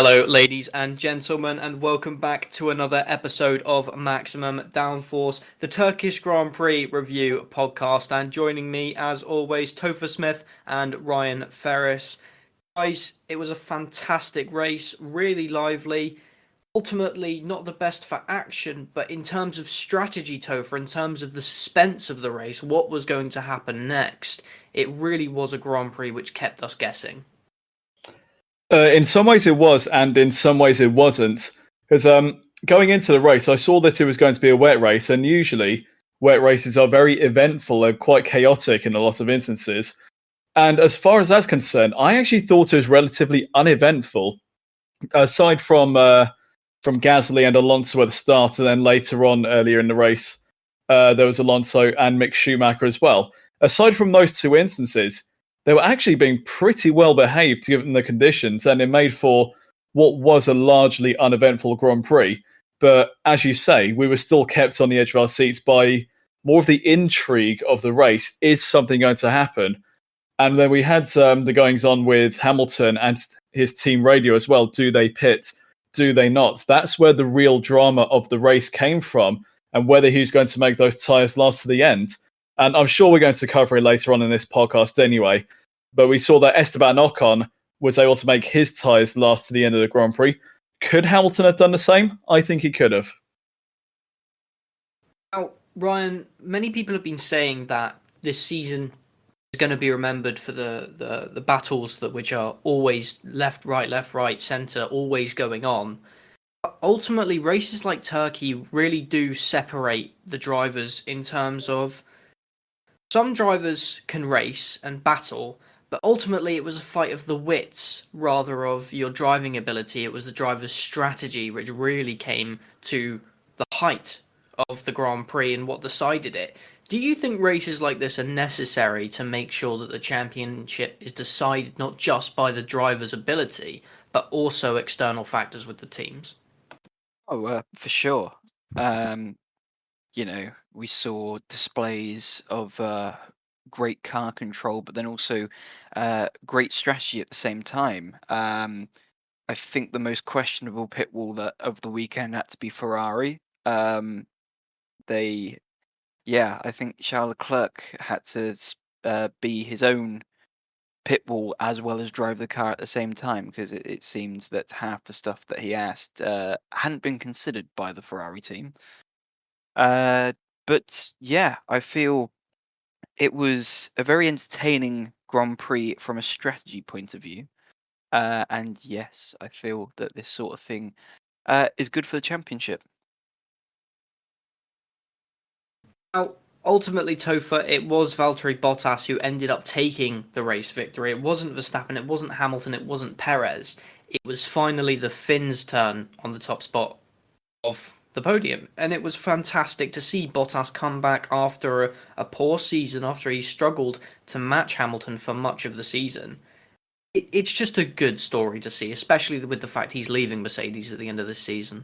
Hello, ladies and gentlemen, and welcome back to another episode of Maximum Downforce, the Turkish Grand Prix review podcast. And joining me, as always, Topher Smith and Ryan Ferris. Guys, it was a fantastic race, really lively. Ultimately, not the best for action, but in terms of strategy, Topher, in terms of the suspense of the race, what was going to happen next, it really was a Grand Prix which kept us guessing. In some ways it was, and in some ways it wasn't. Because going into the race, I saw that it was going to be a wet race, and usually wet races are very eventful and quite chaotic in a lot of instances. And as far as that's concerned, I actually thought it was relatively uneventful. Aside from Gasly and Alonso at the start, and then later on, earlier in the race, there was Alonso and Mick Schumacher as well. Aside from those two instances, they were actually being pretty well behaved given the conditions, and it made for what was a largely uneventful Grand Prix. But as you say, we were still kept on the edge of our seats by more of the intrigue of the race. Is something going to happen? And then we had the goings on with Hamilton and his team radio as well. Do they pit? Do they not? That's where the real drama of the race came from, and whether he's going to make those tyres last to the end. And I'm sure we're going to cover it later on in this podcast anyway. But we saw that Esteban Ocon was able to make his tyres last to the end of the Grand Prix. Could Hamilton have done the same? I think he could have. Now, Ryan, many people have been saying that this season is going to be remembered for the battles which are always left, right, centre, always going on. But ultimately, races like Turkey really do separate the drivers in terms of some drivers can race and battle, but ultimately it was a fight of the wits rather of your driving ability. It was the driver's strategy which really came to the height of the Grand Prix and what decided it. Do you think races like this are necessary to make sure that the championship is decided not just by the driver's ability, but also external factors with the teams? For sure. We saw displays of great car control, but then also great strategy at the same time. I think the most questionable pit wall of the weekend had to be Ferrari. I think Charles Leclerc had to be his own pit wall as well as drive the car at the same time, because it seems that half the stuff that he asked hadn't been considered by the Ferrari team. But yeah, I feel it was a very entertaining Grand Prix from a strategy point of view. And yes, I feel that this sort of thing is good for the championship. Now, ultimately, Topher, it was Valtteri Bottas who ended up taking the race victory. It wasn't Verstappen, it wasn't Hamilton, it wasn't Perez. It was finally the Finns' turn on the top spot of the podium, and it was fantastic to see Bottas come back after a poor season, after he struggled to match Hamilton for much of the season. It's just a good story to see, especially with the fact he's leaving Mercedes at the end of this season.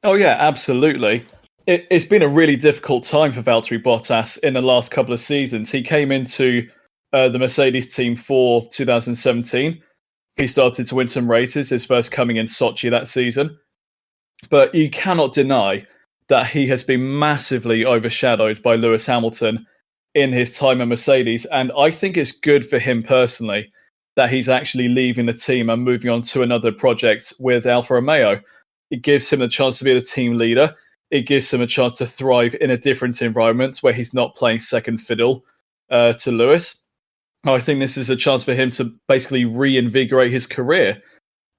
Oh yeah, absolutely. It's been a really difficult time for Valtteri Bottas in the last couple of seasons. He came into the Mercedes team for 2017. He started to win some races, his first coming in Sochi that season. But you cannot deny that he has been massively overshadowed by Lewis Hamilton in his time at Mercedes. And I think it's good for him personally that he's actually leaving the team and moving on to another project with Alfa Romeo. It gives him a chance to be the team leader. It gives him a chance to thrive in a different environment where he's not playing second fiddle to Lewis. I think this is a chance for him to basically reinvigorate his career.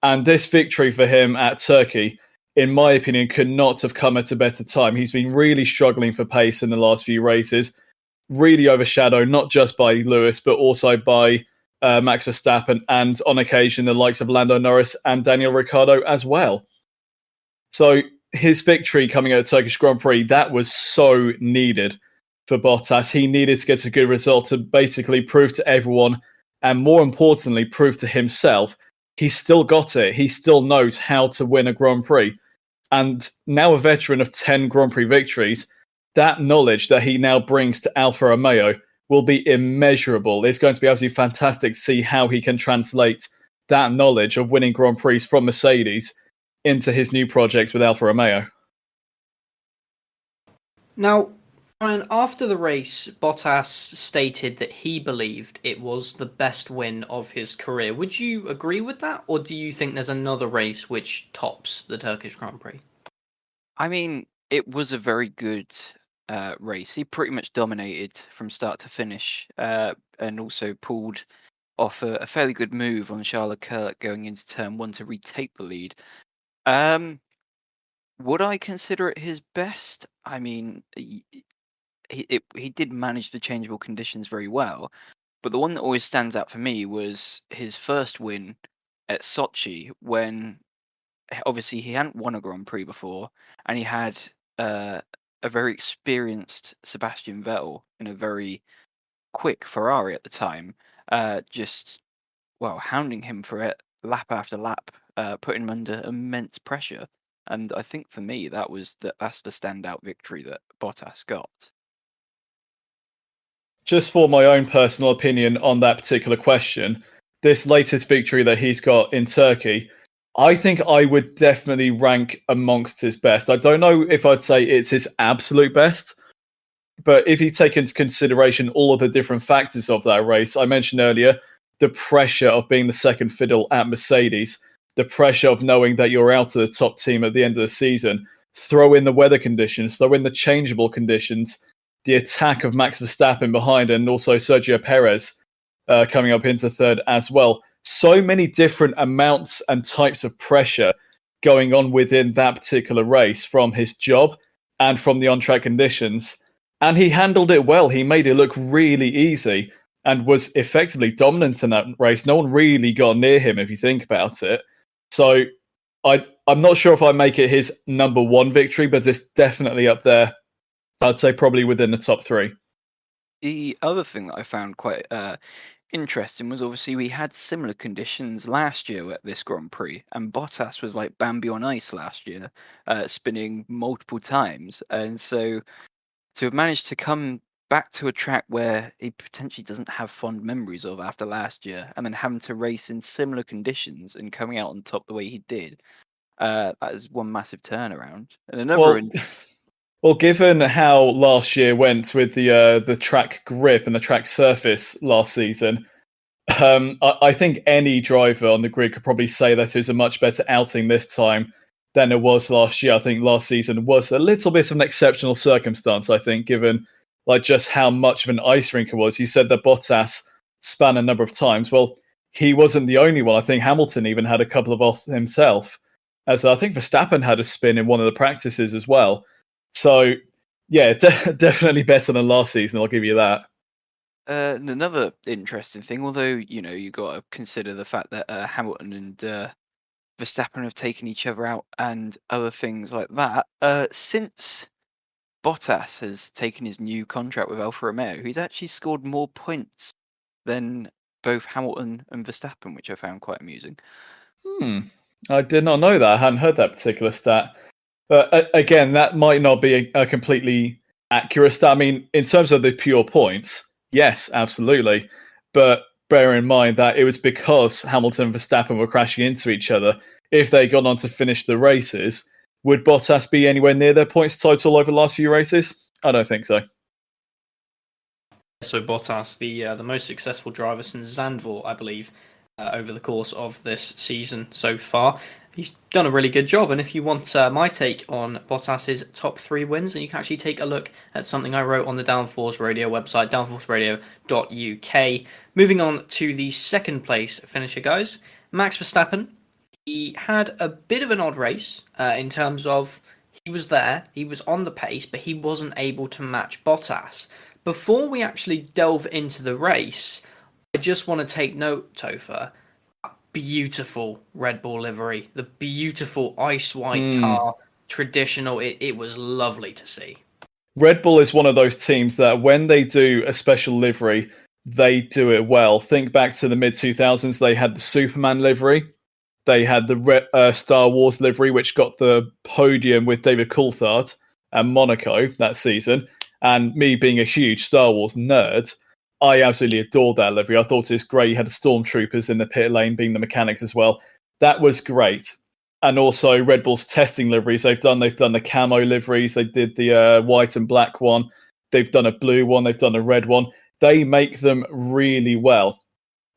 And this victory for him at Turkey, in my opinion, could not have come at a better time. He's been really struggling for pace in the last few races, really overshadowed not just by Lewis, but also by Max Verstappen, and on occasion the likes of Lando Norris and Daniel Ricciardo as well. So his victory coming at the Turkish Grand Prix, that was so needed for Bottas. He needed to get a good result to basically prove to everyone, and more importantly, prove to himself, he's still got it. He still knows how to win a Grand Prix. And now a veteran of 10 Grand Prix victories, that knowledge that he now brings to Alfa Romeo will be immeasurable. It's going to be absolutely fantastic to see how he can translate that knowledge of winning Grand Prix from Mercedes into his new project with Alfa Romeo. Now, Ryan, after the race, Bottas stated that he believed it was the best win of his career. Would you agree with that, or do you think there's another race which tops the Turkish Grand Prix? I mean, it was a very good race. He pretty much dominated from start to finish, and also pulled off a fairly good move on Charles Leclerc going into turn 1 to retake the lead. Would I consider it his best? I mean, he did manage the changeable conditions very well, but the one that always stands out for me was his first win at Sochi, when obviously he hadn't won a Grand Prix before, and he had a very experienced Sebastian Vettel in a very quick Ferrari at the time, hounding him for it lap after lap, putting him under immense pressure. And I think for me that's the standout victory that Bottas got. Just for my own personal opinion on that particular question, this latest victory that he's got in Turkey, I think I would definitely rank amongst his best. I don't know if I'd say it's his absolute best, but if you take into consideration all of the different factors of that race, I mentioned earlier, the pressure of being the second fiddle at Mercedes, the pressure of knowing that you're out of the top team at the end of the season, throw in the weather conditions, throw in the changeable conditions, the attack of Max Verstappen behind, and also Sergio Perez coming up into third as well. So many different amounts and types of pressure going on within that particular race from his job and from the on-track conditions. And he handled it well. He made it look really easy and was effectively dominant in that race. No one really got near him, if you think about it. So I'm not sure if I make it his number one victory, but it's definitely up there. I'd say probably within the top 3. The other thing that I found quite interesting was obviously we had similar conditions last year at this Grand Prix, and Bottas was like Bambi on ice last year, spinning multiple times. And so to have managed to come back to a track where he potentially doesn't have fond memories of after last year, and then having to race in similar conditions and coming out on top the way he did, that is one massive turnaround. And another... Well, given how last year went with the track grip and the track surface last season, I think any driver on the grid could probably say that it was a much better outing this time than it was last year. I think last season was a little bit of an exceptional circumstance, I think, given like just how much of an ice rink it was. You said that Bottas span a number of times. Well, he wasn't the only one. I think Hamilton even had a couple of off himself. As I think Verstappen had a spin in one of the practices as well. So, yeah, definitely better than last season, I'll give you that. Another interesting thing, although, you got to consider the fact that Hamilton and Verstappen have taken each other out and other things like that. Since Bottas has taken his new contract with Alfa Romeo, he's actually scored more points than both Hamilton and Verstappen, which I found quite amusing. I did not know that. I hadn't heard that particular stat. But again, that might not be a completely accurate stat. I mean, in terms of the pure points, yes, absolutely. But bear in mind that it was because Hamilton and Verstappen were crashing into each other. If they got on to finish the races, would Bottas be anywhere near their points total over the last few races? I don't think so. So Bottas, the most successful driver since Zandvoort, I believe, over the course of this season so far. He's done a really good job, and if you want my take on Bottas's top 3 wins, then you can actually take a look at something I wrote on the Downforce Radio website, downforceradio.uk. Moving on to the second place finisher, guys. Max Verstappen. He had a bit of an odd race in terms of he was there, he was on the pace, but he wasn't able to match Bottas. Before we actually delve into the race, I just want to take note, Topher, beautiful Red Bull livery, the beautiful ice white car, traditional. It was lovely to see. Red Bull is one of those teams that when they do a special livery, they do it well. Think back to the mid-2000s, they had the Superman livery. They had the Star Wars livery, which got the podium with David Coulthard and Monaco that season. And me being a huge Star Wars nerd, I absolutely adored that livery. I thought it was great. You had the stormtroopers in the pit lane being the mechanics as well. That was great. And also Red Bull's testing liveries. They've done the camo liveries. They did the white and black one. They've done a blue one. They've done a red one. They make them really well.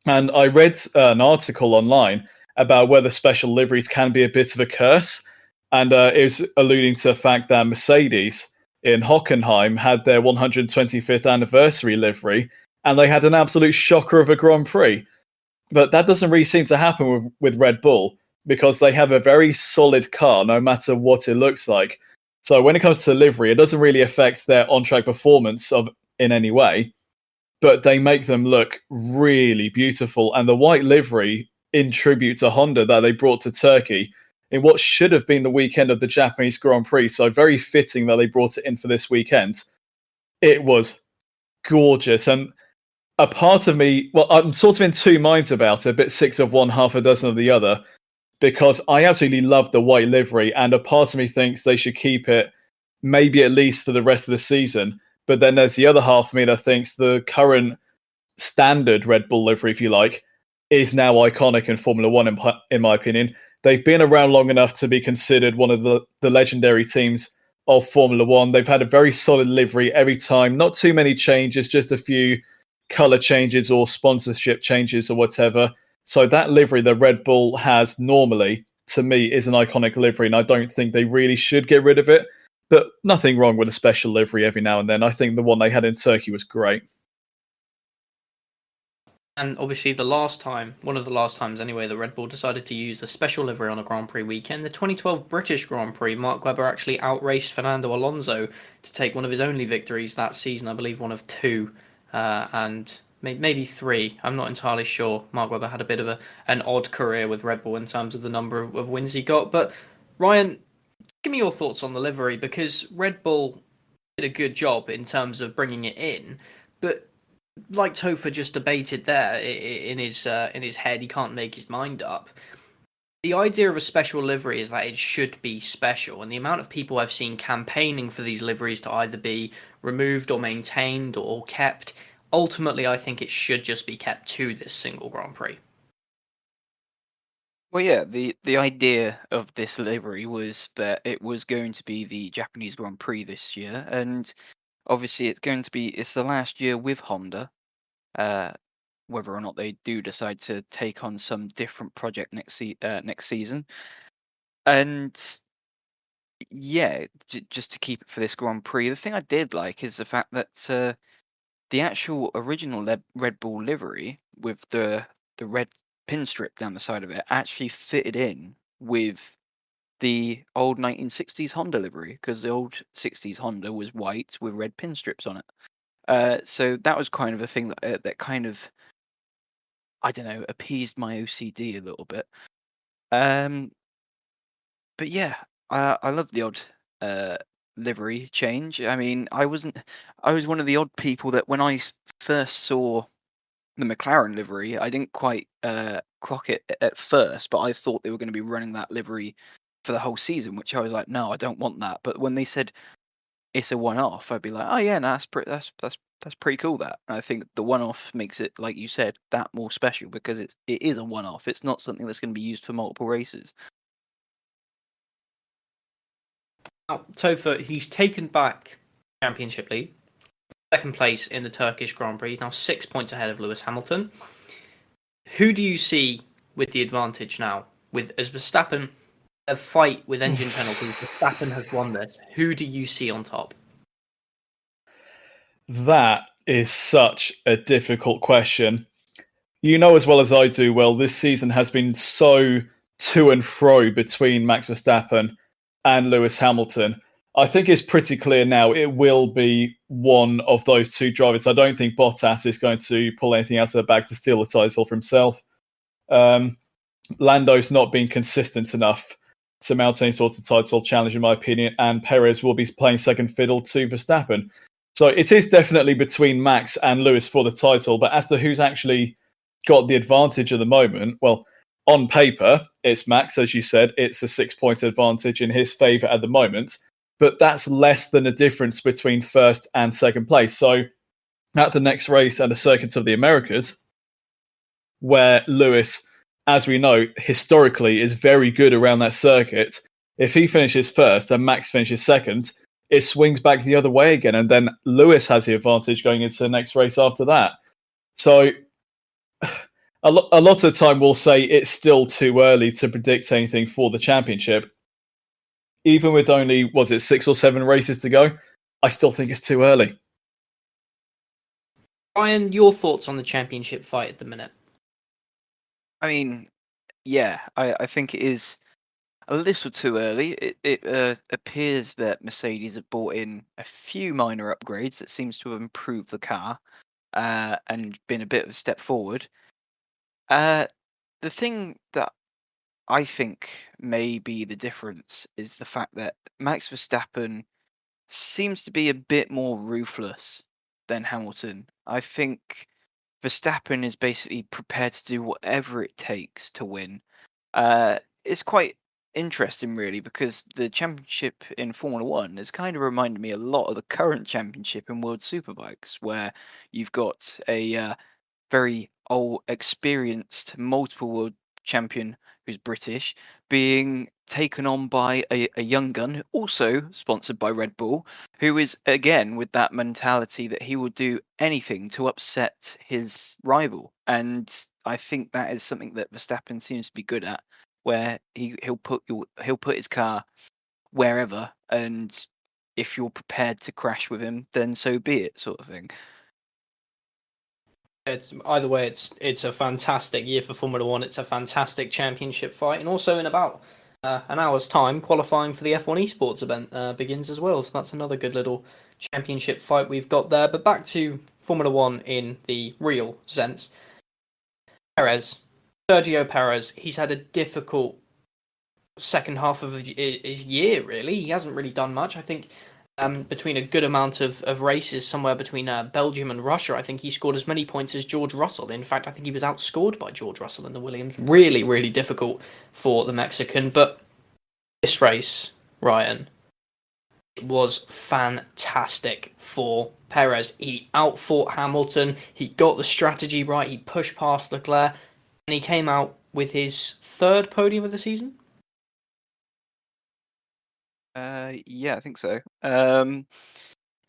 And I read an article online about whether special liveries can be a bit of a curse. And it was alluding to the fact that Mercedes in Hockenheim had their 125th anniversary livery, and they had an absolute shocker of a Grand Prix. But that doesn't really seem to happen with Red Bull, because they have a very solid car, no matter what it looks like. So when it comes to livery, it doesn't really affect their on-track performance in any way, but they make them look really beautiful. And the white livery in tribute to Honda that they brought to Turkey in what should have been the weekend of the Japanese Grand Prix, so very fitting that they brought it in for this weekend. It was gorgeous. And a part of me, well, I'm sort of in two minds about it, a bit six of one, half a dozen of the other, because I absolutely love the white livery, and a part of me thinks they should keep it maybe at least for the rest of the season. But then there's the other half of me that thinks the current standard Red Bull livery, if you like, is now iconic in Formula One, in my opinion. They've been around long enough to be considered one of the legendary teams of Formula One. They've had a very solid livery every time. Not too many changes, just a few colour changes or sponsorship changes or whatever. So that livery that Red Bull has normally, to me, is an iconic livery, and I don't think they really should get rid of it. But nothing wrong with a special livery every now and then. I think the one they had in Turkey was great. And obviously one of the last times anyway, that Red Bull decided to use a special livery on a Grand Prix weekend, the 2012 British Grand Prix, Mark Webber actually outraced Fernando Alonso to take one of his only victories that season, I believe one of two, and maybe three. I'm not entirely sure. Mark Webber had a bit of an odd career with Red Bull in terms of the number of wins he got. But Ryan, give me your thoughts on the livery, because Red Bull did a good job in terms of bringing it in, but like Topher just debated there in his head, he can't make his mind up. The idea of a special livery is that it should be special, and the amount of people I've seen campaigning for these liveries to either be removed or maintained or kept, ultimately I think it should just be kept to this single Grand Prix. Well, yeah, the idea of this livery was that it was going to be the Japanese Grand Prix this year, and obviously it's the last year with Honda. Whether or not they do decide to take on some different project next season, and yeah, just to keep it for this Grand Prix. The thing I did like is the fact that the actual original Red Bull livery with the red pin strip down the side of it actually fitted in with the old 1960s Honda livery, because the old 60s Honda was white with red pin strips on it. So that was kind of a thing that kind of, I don't know, appeased my OCD a little bit. But yeah, I love the odd livery change. I mean, I was one of the odd people that when I first saw the McLaren livery, I didn't quite clock it at first, but I thought they were going to be running that livery for the whole season, which I was like, no, I don't want that. But when they said it's a one-off, I'd be like, oh yeah, no, that's pretty cool. That, and I think the one-off makes it, like you said, that more special, because it is a one-off. It's not something that's going to be used for multiple races. Now, Topher, he's taken back Championship lead, second place in the Turkish Grand Prix. He's now 6 points ahead of Lewis Hamilton. Who do you see with the advantage now? As Verstappen a fight with engine penalties, Verstappen has won this. Who do you see on top? That is such a difficult question. You know as well as I do, well, this season has been so to and fro between Max Verstappen and Lewis Hamilton. I think it's pretty clear now it will be one of those two drivers. I don't think Bottas is going to pull anything out of the bag to steal the title for himself. Lando's not been consistent enough to mount any sort of title challenge, in my opinion, and Perez will be playing second fiddle to Verstappen. So it is definitely between Max and Lewis for the title, but as to who's actually got the advantage at the moment, well, on paper, it's Max, as you said. It's a 6-point advantage in his favour at the moment, but that's less than a difference between first and second place. So at the next race at the Circuit of the Americas, where Lewis, as we know, historically is very good around that circuit. If he finishes first and Max finishes second, it swings back the other way again, and then Lewis has the advantage going into the next race after that. So a lot of the time we'll say it's still too early to predict anything for the championship. Even with only, 6 or 7 races to go, I still think it's too early. Ryan, your thoughts on the championship fight at the minute? I mean, yeah, I think it is a little too early. It appears that Mercedes have brought in a few minor upgrades that seems to have improved the car and been a bit of a step forward. The thing that I think may be the difference is the fact that Max Verstappen seems to be a bit more ruthless than Hamilton. I think Verstappen is basically prepared to do whatever it takes to win. It's quite interesting, really, because the championship in Formula One has kind of reminded me a lot of the current championship in World Superbikes, where you've got a very old, experienced, multiple world champion who's British being taken on by a young gun, also sponsored by Red Bull, who is again with that mentality that he will do anything to upset his rival. And I think that is something that Verstappen seems to be good at, where he'll put his car wherever, and if you're prepared to crash with him, then so be it, sort of thing. It's either way, it's a fantastic year for Formula One. It's a fantastic championship fight, and also in about an hour's time, qualifying for the F1 Esports event begins as well. So that's another good little championship fight we've got there. But back to Formula One in the real sense. Sergio Perez, he's had a difficult second half of his year, really. He hasn't really done much. I think between a good amount of races, somewhere between Belgium and Russia, I think he scored as many points as George Russell. In fact, I think he was outscored by George Russell in the Williams. Really, really difficult for the Mexican. But this race, Ryan, it was fantastic for Perez. He outfought Hamilton. He got the strategy right. He pushed past Leclerc. And he came out with his 3rd podium of the season. Yeah, I think so.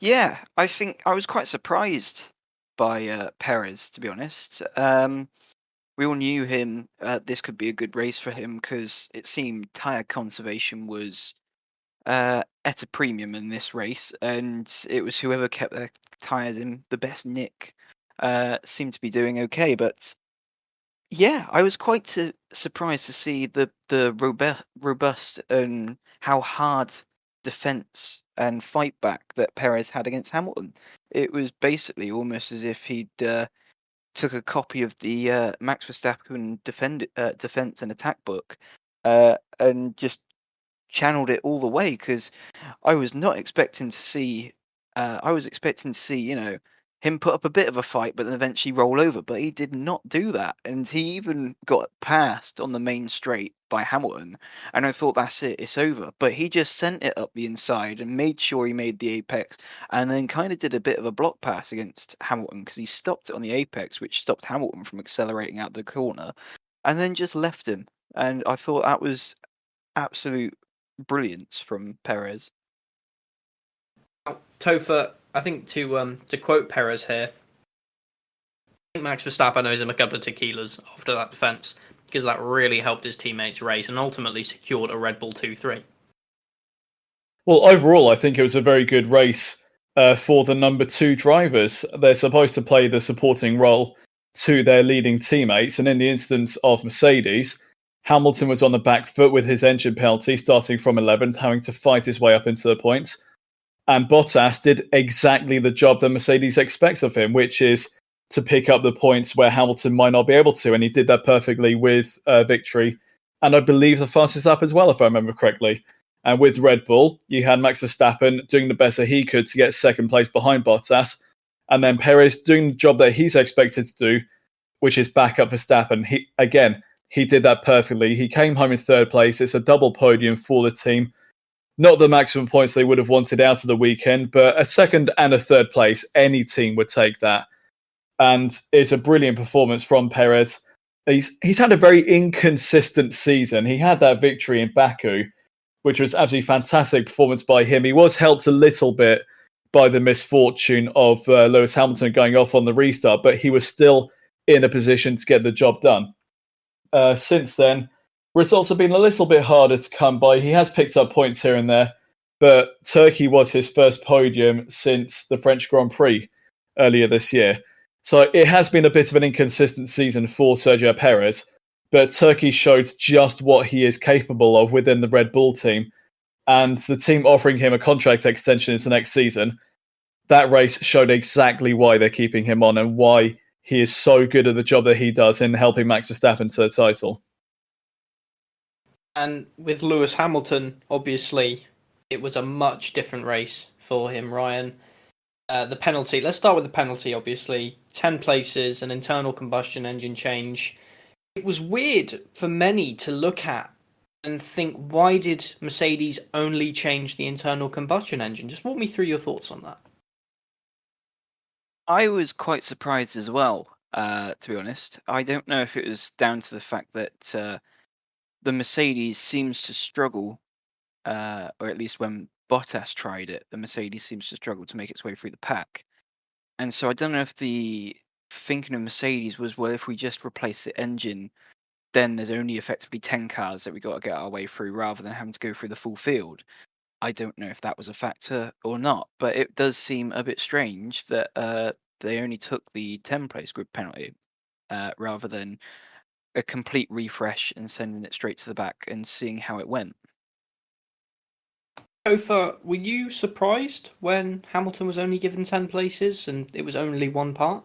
Yeah, I think I was quite surprised by Perez, to be honest. We all knew him. This could be a good race for him because it seemed tyre conservation was at a premium in this race, and it was whoever kept their tyres in the best nick seemed to be doing okay. But yeah, I was quite surprised to see the robust and how hard defense and fight back that Perez had against Hamilton. It was basically almost as if he'd took a copy of the Max Verstappen defense and attack book and just channeled it all the way, because I was not expecting to see. I was expecting to see, him put up a bit of a fight, but then eventually roll over. But he did not do that, and he even got passed on the main straight by Hamilton. And I thought, that's it, it's over. But he just sent it up the inside and made sure he made the apex, and then kind of did a bit of a block pass against Hamilton because he stopped it on the apex, which stopped Hamilton from accelerating out the corner, and then just left him. And I thought that was absolute brilliance from Perez. Topher, I think to quote Perez here, I think Max Verstappen owes him a couple of tequilas after that defence, because that really helped his teammates race and ultimately secured a Red Bull 2-3. Well, overall, I think it was a very good race for the number 2 drivers. They're supposed to play the supporting role to their leading teammates, and in the instance of Mercedes, Hamilton was on the back foot with his engine penalty, starting from 11th, having to fight his way up into the points. And Bottas did exactly the job that Mercedes expects of him, which is to pick up the points where Hamilton might not be able to. And he did that perfectly with victory. And I believe the fastest lap as well, if I remember correctly. And with Red Bull, you had Max Verstappen doing the best that he could to get 2nd place behind Bottas. And then Perez doing the job that he's expected to do, which is back up Verstappen. He did that perfectly. He came home in 3rd place. It's a double podium for the team. not the maximum points they would have wanted out of the weekend, but a second and a third place, any team would take that. And it's a brilliant performance from Perez. He's had a very inconsistent season. He had that victory in Baku, which was absolutely fantastic performance by him. He was helped a little bit by the misfortune of Lewis Hamilton going off on the restart, but he was still in a position to get the job done. Since then, results have been a little bit harder to come by. He has picked up points here and there, but Turkey was his first podium since the French Grand Prix earlier this year. So it has been a bit of an inconsistent season for Sergio Perez, but Turkey showed just what he is capable of within the Red Bull team. And the team offering him a contract extension into next season, that race showed exactly why they're keeping him on and why he is so good at the job that he does in helping Max Verstappen to the title. And with Lewis Hamilton, obviously, it was a much different race for him, Ryan. The penalty, let's start with the penalty, obviously. 10 places, an internal combustion engine change. It was weird for many to look at and think, why did Mercedes only change the internal combustion engine? Just walk me through your thoughts on that. I was quite surprised as well, to be honest. I don't know if it was down to the fact that the Mercedes seems to struggle, or at least when Bottas tried it, the Mercedes seems to struggle to make its way through the pack. And so I don't know if the thinking of Mercedes was, well, if we just replace the engine, then there's only effectively 10 cars that we got to get our way through rather than having to go through the full field. I don't know if that was a factor or not, but it does seem a bit strange that they only took the 10-place grid penalty rather than a complete refresh and sending it straight to the back and seeing how it went. Topher, were you surprised when Hamilton was only given 10 places and it was only one part?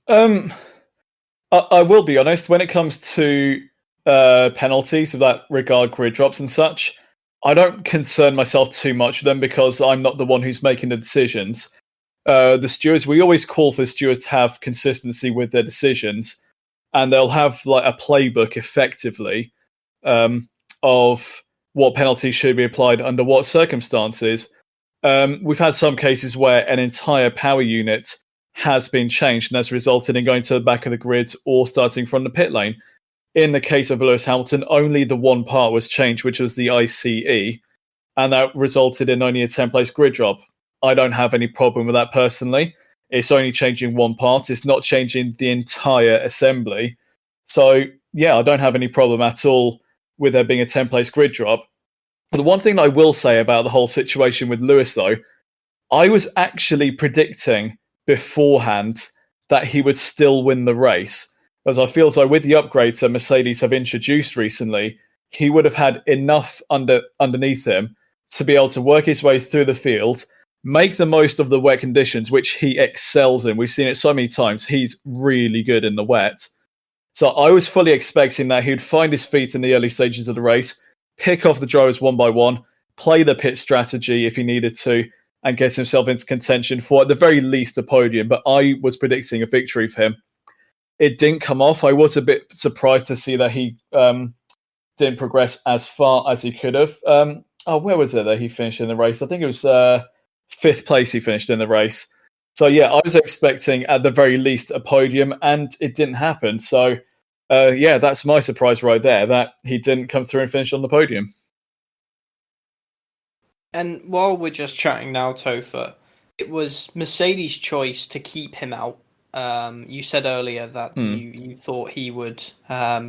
I will be honest, when it comes to penalties of that regard, grid drops and such, I don't concern myself too much with them because I'm not the one who's making the decisions. The stewards, we always call for the stewards to have consistency with their decisions, and they'll have like a playbook effectively of what penalties should be applied under what circumstances. We've had some cases where an entire power unit has been changed and has resulted in going to the back of the grid or starting from the pit lane. In the case of Lewis Hamilton, only the one part was changed, which was the ICE, and that resulted in only a 10-place grid drop. I don't have any problem with that personally. It's only changing one part. It's not changing the entire assembly. So, yeah, I don't have any problem at all with there being a 10-place grid drop. But the one thing I will say about the whole situation with Lewis, though, I was actually predicting beforehand that he would still win the race. As I feel as though with the upgrades that Mercedes have introduced recently, he would have had enough underneath him to be able to work his way through the field, make the most of the wet conditions, which he excels in. We've seen it so many times. He's really good in the wet. So I was fully expecting that he'd find his feet in the early stages of the race, pick off the drivers one by one, play the pit strategy if he needed to, and get himself into contention for, at the very least, a podium. But I was predicting a victory for him. It didn't come off. I was a bit surprised to see that he didn't progress as far as he could have. Where was it that he finished in the race? I think it was 5th place he finished in the race. So, yeah, I was expecting at the very least a podium, and it didn't happen. So, yeah, that's my surprise right there, that he didn't come through and finish on the podium. And while we're just chatting now, Topher, it was Mercedes' choice to keep him out. You said earlier that you thought he would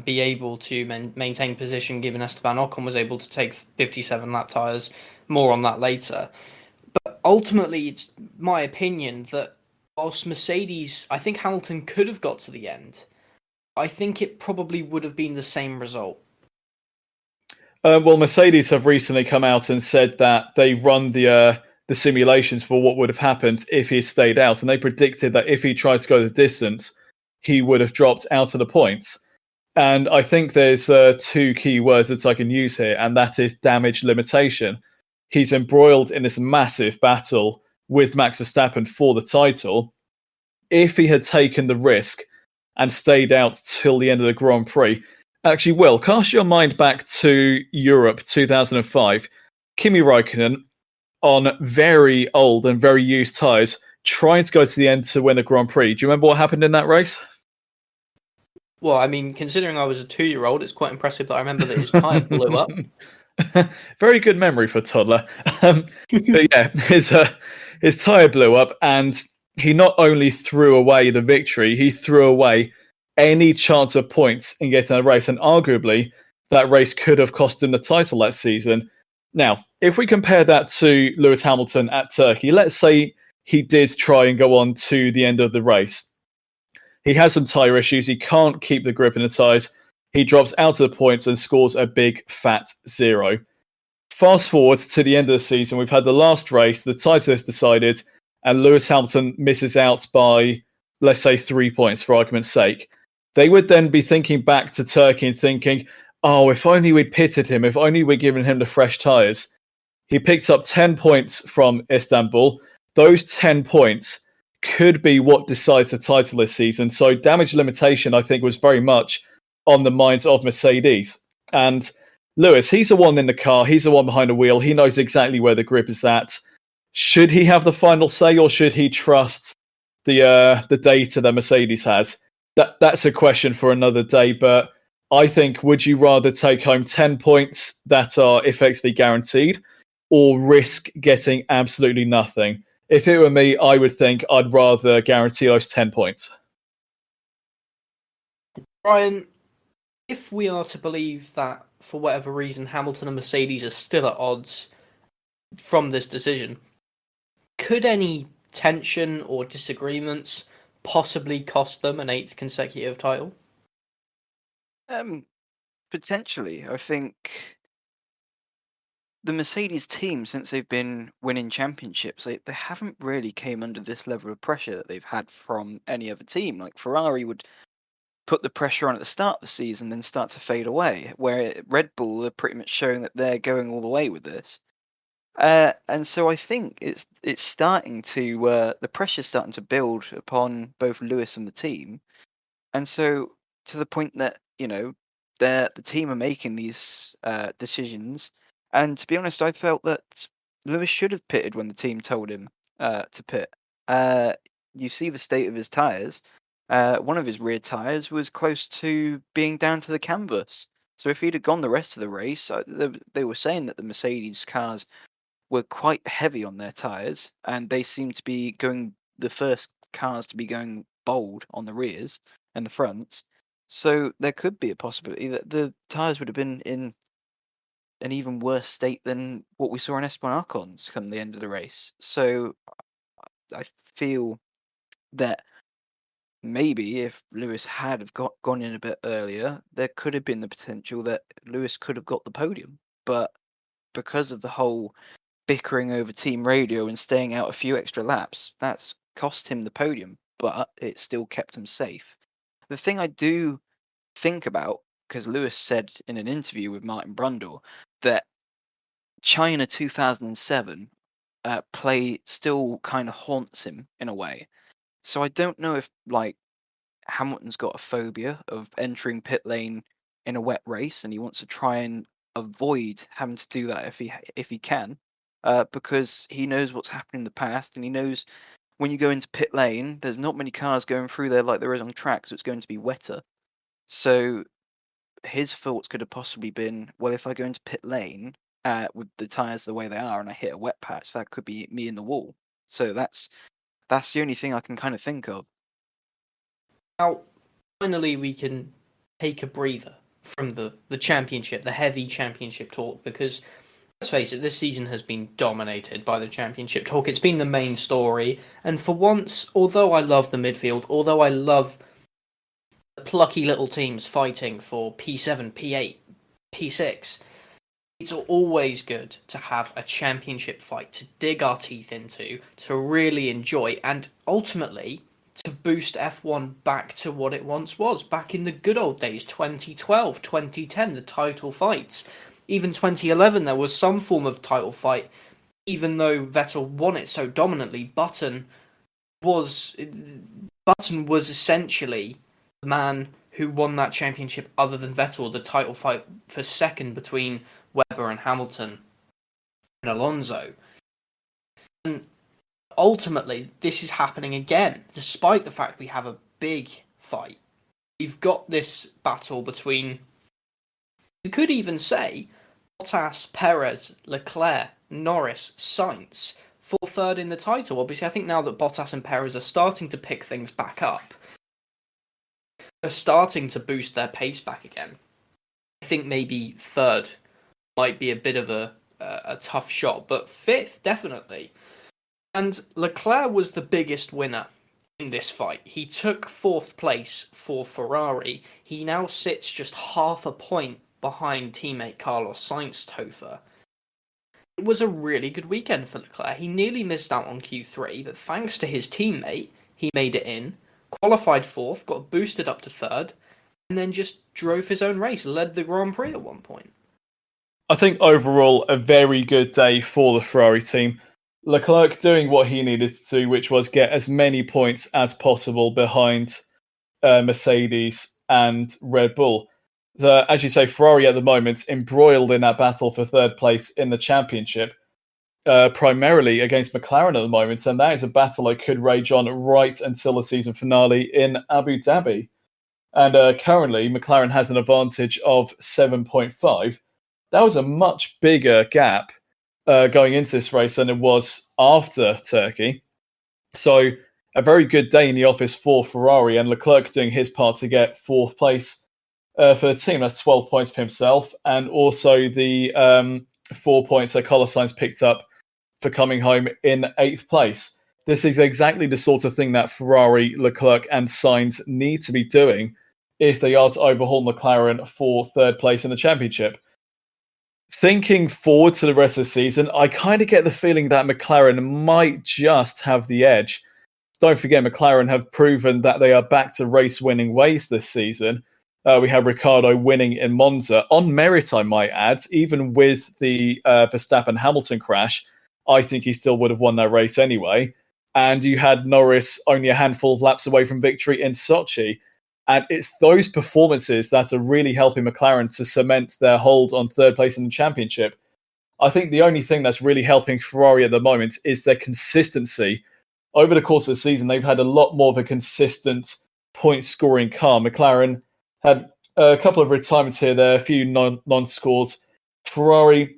be able to maintain position given Esteban Ocon was able to take 57 lap tyres. More on that later. But ultimately, it's my opinion that whilst Mercedes, I think Hamilton could have got to the end, I think it probably would have been the same result. Well, Mercedes have recently come out and said that they've run the simulations for what would have happened if he had stayed out, and they predicted that if he tried to go the distance, he would have dropped out of the points. And I think there's 2 key words that I can use here, and that is damage limitation. He's embroiled in this massive battle with Max Verstappen for the title. If he had taken the risk and stayed out till the end of the Grand Prix, Actually, Will, cast your mind back to Europe 2005. Kimi Räikkönen, on very old and very used tyres, trying to go to the end to win a Grand Prix. Do you remember what happened in that race? Well, I mean, considering I was a 2-year-old, it's quite impressive that I remember that his tyre blew up. Very good memory for a toddler. But yeah, his tyre blew up, and he not only threw away the victory, he threw away any chance of points in getting a race, and arguably that race could have cost him the title that season. Now, if we compare that to Lewis Hamilton at Turkey, let's say he did try and go on to the end of the race. He has some tyre issues. He can't keep the grip in the tyres. He drops out of the points and scores a big fat 0. Fast forward to the end of the season, we've had the last race, the title is decided, and Lewis Hamilton misses out by, let's say, 3 points for argument's sake. They would then be thinking back to Turkey and thinking, oh, if only we'd pitted him, if only we'd given him the fresh tyres. He picked up 10 points from Istanbul. Those 10 points could be what decides the title this season. So damage limitation, I think, was very much on the minds of Mercedes. And Lewis, he's the one in the car. He's the one behind the wheel. He knows exactly where the grip is at. Should he have the final say, or should he trust the data that Mercedes has? That's a question for another day. But I think, would you rather take home 10 points that are effectively guaranteed, or risk getting absolutely nothing? If it were me, I would think I'd rather guarantee those 10 points. Brian, if we are to believe that, for whatever reason, Hamilton and Mercedes are still at odds from this decision, could any tension or disagreements possibly cost them an 8th consecutive title? Potentially. I think the Mercedes team, since they've been winning championships, they haven't really came under this level of pressure that they've had from any other team. Like Ferrari would put the pressure on at the start of the season, then start to fade away, where Red Bull are pretty much showing that they're going all the way with this. And so I think it's starting to the pressure's starting to build upon both Lewis and the team, and so to the point that the team are making these decisions. And to be honest, I felt that Lewis should have pitted when the team told him to pit. You see the state of his tyres. One of his rear tyres was close to being down to the canvas. So if he'd have gone the rest of the race, they were saying that the Mercedes cars were quite heavy on their tyres, and they seemed to be going the first cars to be going bold on the rears and the fronts. So there could be a possibility that the tyres would have been in an even worse state than what we saw in Esteban Ocon's come the end of the race. So I feel that maybe if Lewis had have gone in a bit earlier, there could have been the potential that Lewis could have got the podium. But because of the whole bickering over team radio and staying out a few extra laps, that's cost him the podium, but it still kept him safe. The thing I do think about, because Lewis said in an interview with Martin Brundle that China 2007 play still kind of haunts him in a way. So I don't know if Hamilton's got a phobia of entering pit lane in a wet race, and he wants to try and avoid having to do that if he can, because he knows what's happened in the past, and he knows when you go into pit lane, there's not many cars going through there like there is on track, so it's going to be wetter. So his thoughts could have possibly been, well, if I go into pit lane with the tyres the way they are and I hit a wet patch, that could be me in the wall. So that's the only thing I can kind of think of. Now, finally, we can take a breather from the championship, the heavy championship talk, because let's face it, this season has been dominated by the championship talk. It's been the main story, and for once, although I love the midfield, although I love the plucky little teams fighting for P7, P8, P6, it's always good to have a championship fight to dig our teeth into, to really enjoy, and ultimately to boost F1 back to what it once was, back in the good old days, 2012, 2010, the title fights. Even 2011, there was some form of title fight, even though Vettel won it so dominantly. Button was essentially the man who won that championship other than Vettel, the title fight for second between Webber and Hamilton and Alonso. And ultimately, this is happening again, despite the fact we have a big fight. We've got this battle between, you could even say, Bottas, Perez, Leclerc, Norris, Sainz for third in the title. Obviously, I think now that Bottas and Perez are starting to pick things back up, they're starting to boost their pace back again. I think maybe third might be a bit of a tough shot, but fifth, definitely. And Leclerc was the biggest winner in this fight. He took fourth place for Ferrari. He now sits just half a point behind teammate Carlos Sainz Topher. It was a really good weekend for Leclerc. He nearly missed out on Q3, but thanks to his teammate, he made it in, qualified fourth, got boosted up to third, and then just drove his own race, led the Grand Prix at one point. I think overall a very good day for the Ferrari team. Leclerc doing what he needed to do, which was get as many points as possible behind Mercedes and Red Bull. As you say, Ferrari at the moment embroiled in that battle for third place in the championship, primarily against McLaren at the moment, and that is a battle that could rage on right until the season finale in Abu Dhabi. And currently, McLaren has an advantage of 7.5. That was a much bigger gap going into this race than it was after Turkey. So a very good day in the office for Ferrari, and Leclerc doing his part to get fourth place for the team. That's 12 points for himself, and also the 4 points that Carlos Sainz picked up for coming home in eighth place. This is exactly the sort of thing that Ferrari, Leclerc, and Sainz need to be doing if they are to overhaul McLaren for third place in the championship. Thinking forward to the rest of the season, I kind of get the feeling that McLaren might just have the edge. Don't forget, McLaren have proven that they are back to race-winning ways this season. We have Ricciardo winning in Monza, on merit, I might add. Even with the Verstappen-Hamilton crash, I think he still would have won that race anyway. And you had Norris only a handful of laps away from victory in Sochi. And it's those performances that are really helping McLaren to cement their hold on third place in the championship. I think the only thing that's really helping Ferrari at the moment is their consistency. Over the course of the season, they've had a lot more of a consistent point-scoring car. McLaren had a couple of retirements here, there, a few non-scores. Ferrari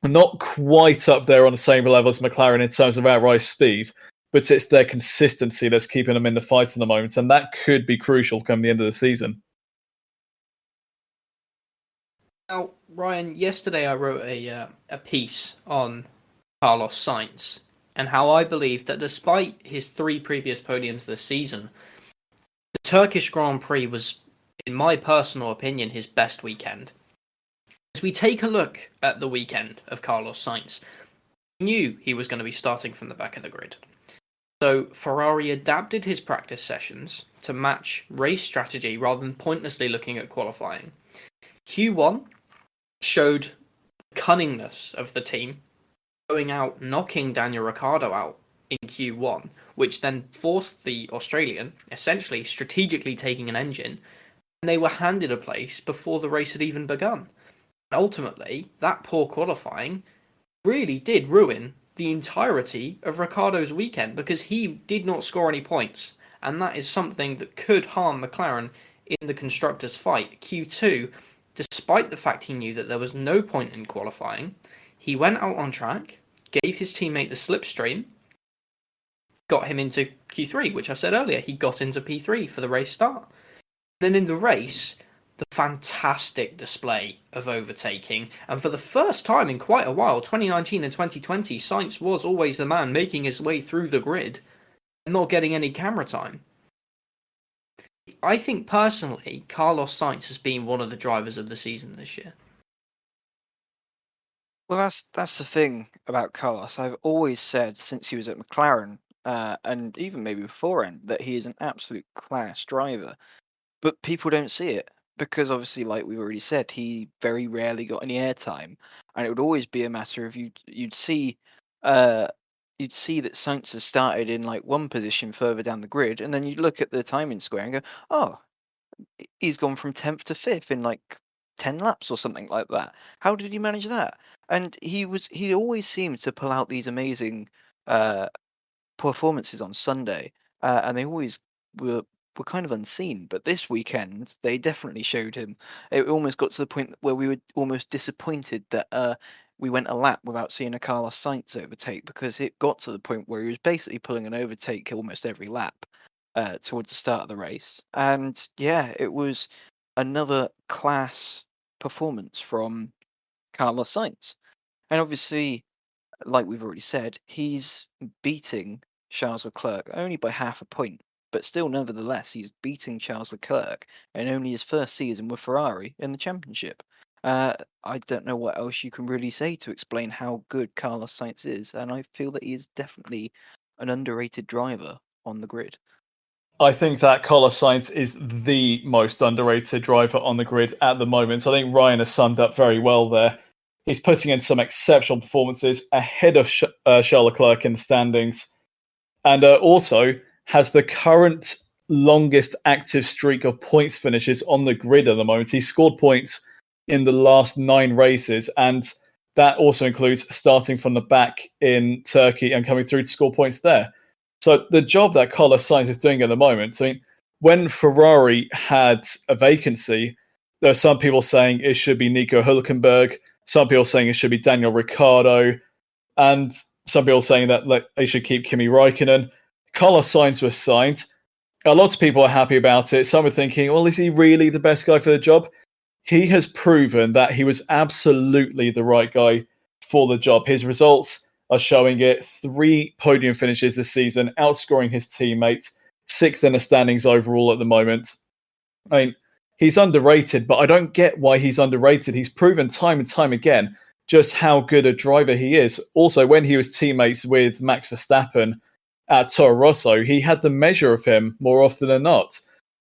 not quite up there on the same level as McLaren in terms of outright speed, but it's their consistency that's keeping them in the fight at the moment, and that could be crucial come the end of the season. Now, Ryan, yesterday I wrote a piece on Carlos Sainz and how I believe that despite his 3 previous podiums this season, the Turkish Grand Prix was, in my personal opinion, his best weekend. As we take a look at the weekend of Carlos Sainz, he knew he was going to be starting from the back of the grid. So Ferrari adapted his practice sessions to match race strategy rather than pointlessly looking at qualifying. Q1 showed the cunningness of the team, going out, knocking Daniel Ricciardo out in Q1, which then forced the Australian, essentially strategically taking an engine, and they were handed a place before the race had even begun. And ultimately, that poor qualifying really did ruin the entirety of Ricciardo's weekend because he did not score any points, and that is something that could harm McLaren in the constructors' fight. Q2, despite the fact he knew that there was no point in qualifying, he went out on track, gave his teammate the slipstream, got him into Q3, which I said earlier, he got into P3 for the race start. Then in the race, the fantastic display of overtaking, and for the first time in quite a while, 2019 and 2020, Sainz was always the man making his way through the grid and not getting any camera time. I think personally, Carlos Sainz has been one of the drivers of the season this year. Well, that's the thing about Carlos. I've always said since he was at McLaren, and even maybe beforehand, that he is an absolute class driver. But people don't see it because obviously, like we've already said, he very rarely got any airtime, and it would always be a matter of you'd see that Sainz has started in like one position further down the grid, and then you'd look at the timing square and go, oh, he's gone from 10th to 5th in like 10 laps or something like that. How did he manage that? And he always seemed to pull out these amazing performances on Sunday, and they always were kind of unseen. But this weekend, they definitely showed him. It almost got to the point where we were almost disappointed that we went a lap without seeing a Carlos Sainz overtake, because it got to the point where he was basically pulling an overtake almost every lap towards the start of the race. And yeah, it was another class performance from Carlos Sainz. And obviously, like we've already said, he's beating Charles Leclerc only by half a point, but still, nevertheless, he's beating Charles Leclerc in only his first season with Ferrari in the championship. I don't know what else you can really say to explain how good Carlos Sainz is, and I feel that he is definitely an underrated driver on the grid. I think that Carlos Sainz is the most underrated driver on the grid at the moment. I think Ryan has summed up very well there. He's putting in some exceptional performances ahead of Charles Leclerc in the standings, and also has the current longest active streak of points finishes on the grid at the moment. He scored points in the last 9 races, and that also includes starting from the back in Turkey and coming through to score points there. So the job that Carlos Sainz is doing at the moment, I mean, when Ferrari had a vacancy, there are some people saying it should be Nico Hülkenberg, some people saying it should be Daniel Ricciardo, and some people saying that they should keep Kimi Räikkönen. Carlos Sainz was signed. A lot of people are happy about it. Some are thinking, well, is he really the best guy for the job? He has proven that he was absolutely the right guy for the job. His results are showing it. 3 podium finishes this season, outscoring his teammates, 6th in the standings overall at the moment. I mean, he's underrated, but I don't get why he's underrated. He's proven time and time again just how good a driver he is. Also, when he was teammates with Max Verstappen at Toro Rosso, he had the measure of him more often than not.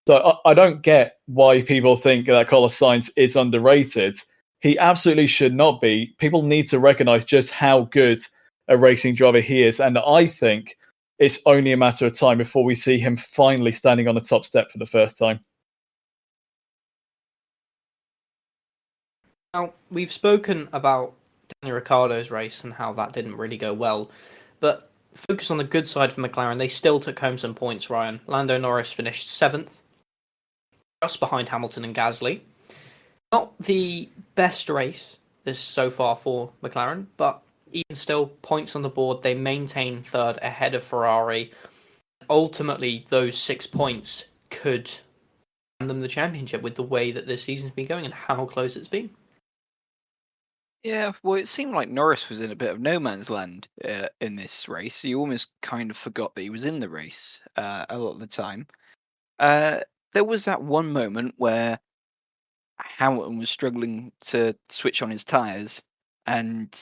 So I don't get why people think that Carlos Sainz is underrated. He absolutely should not be. People need to recognize just how good a racing driver he is. And I think it's only a matter of time before we see him finally standing on the top step for the first time. Now, we've spoken about Daniel Ricciardo's race and how that didn't really go well, but focus on the good side for McLaren. They still took home some points, Ryan. Lando Norris finished 7th, just behind Hamilton and Gasly. Not the best race this so far for McLaren, but even still, points on the board. They maintain 3rd ahead of Ferrari. Ultimately, those 6 points could hand them the championship with the way that this season's been going and how close it's been. Yeah, well, it seemed like Norris was in a bit of no man's land in this race. He almost kind of forgot that he was in the race a lot of the time. There was that one moment where Hamilton was struggling to switch on his tyres, and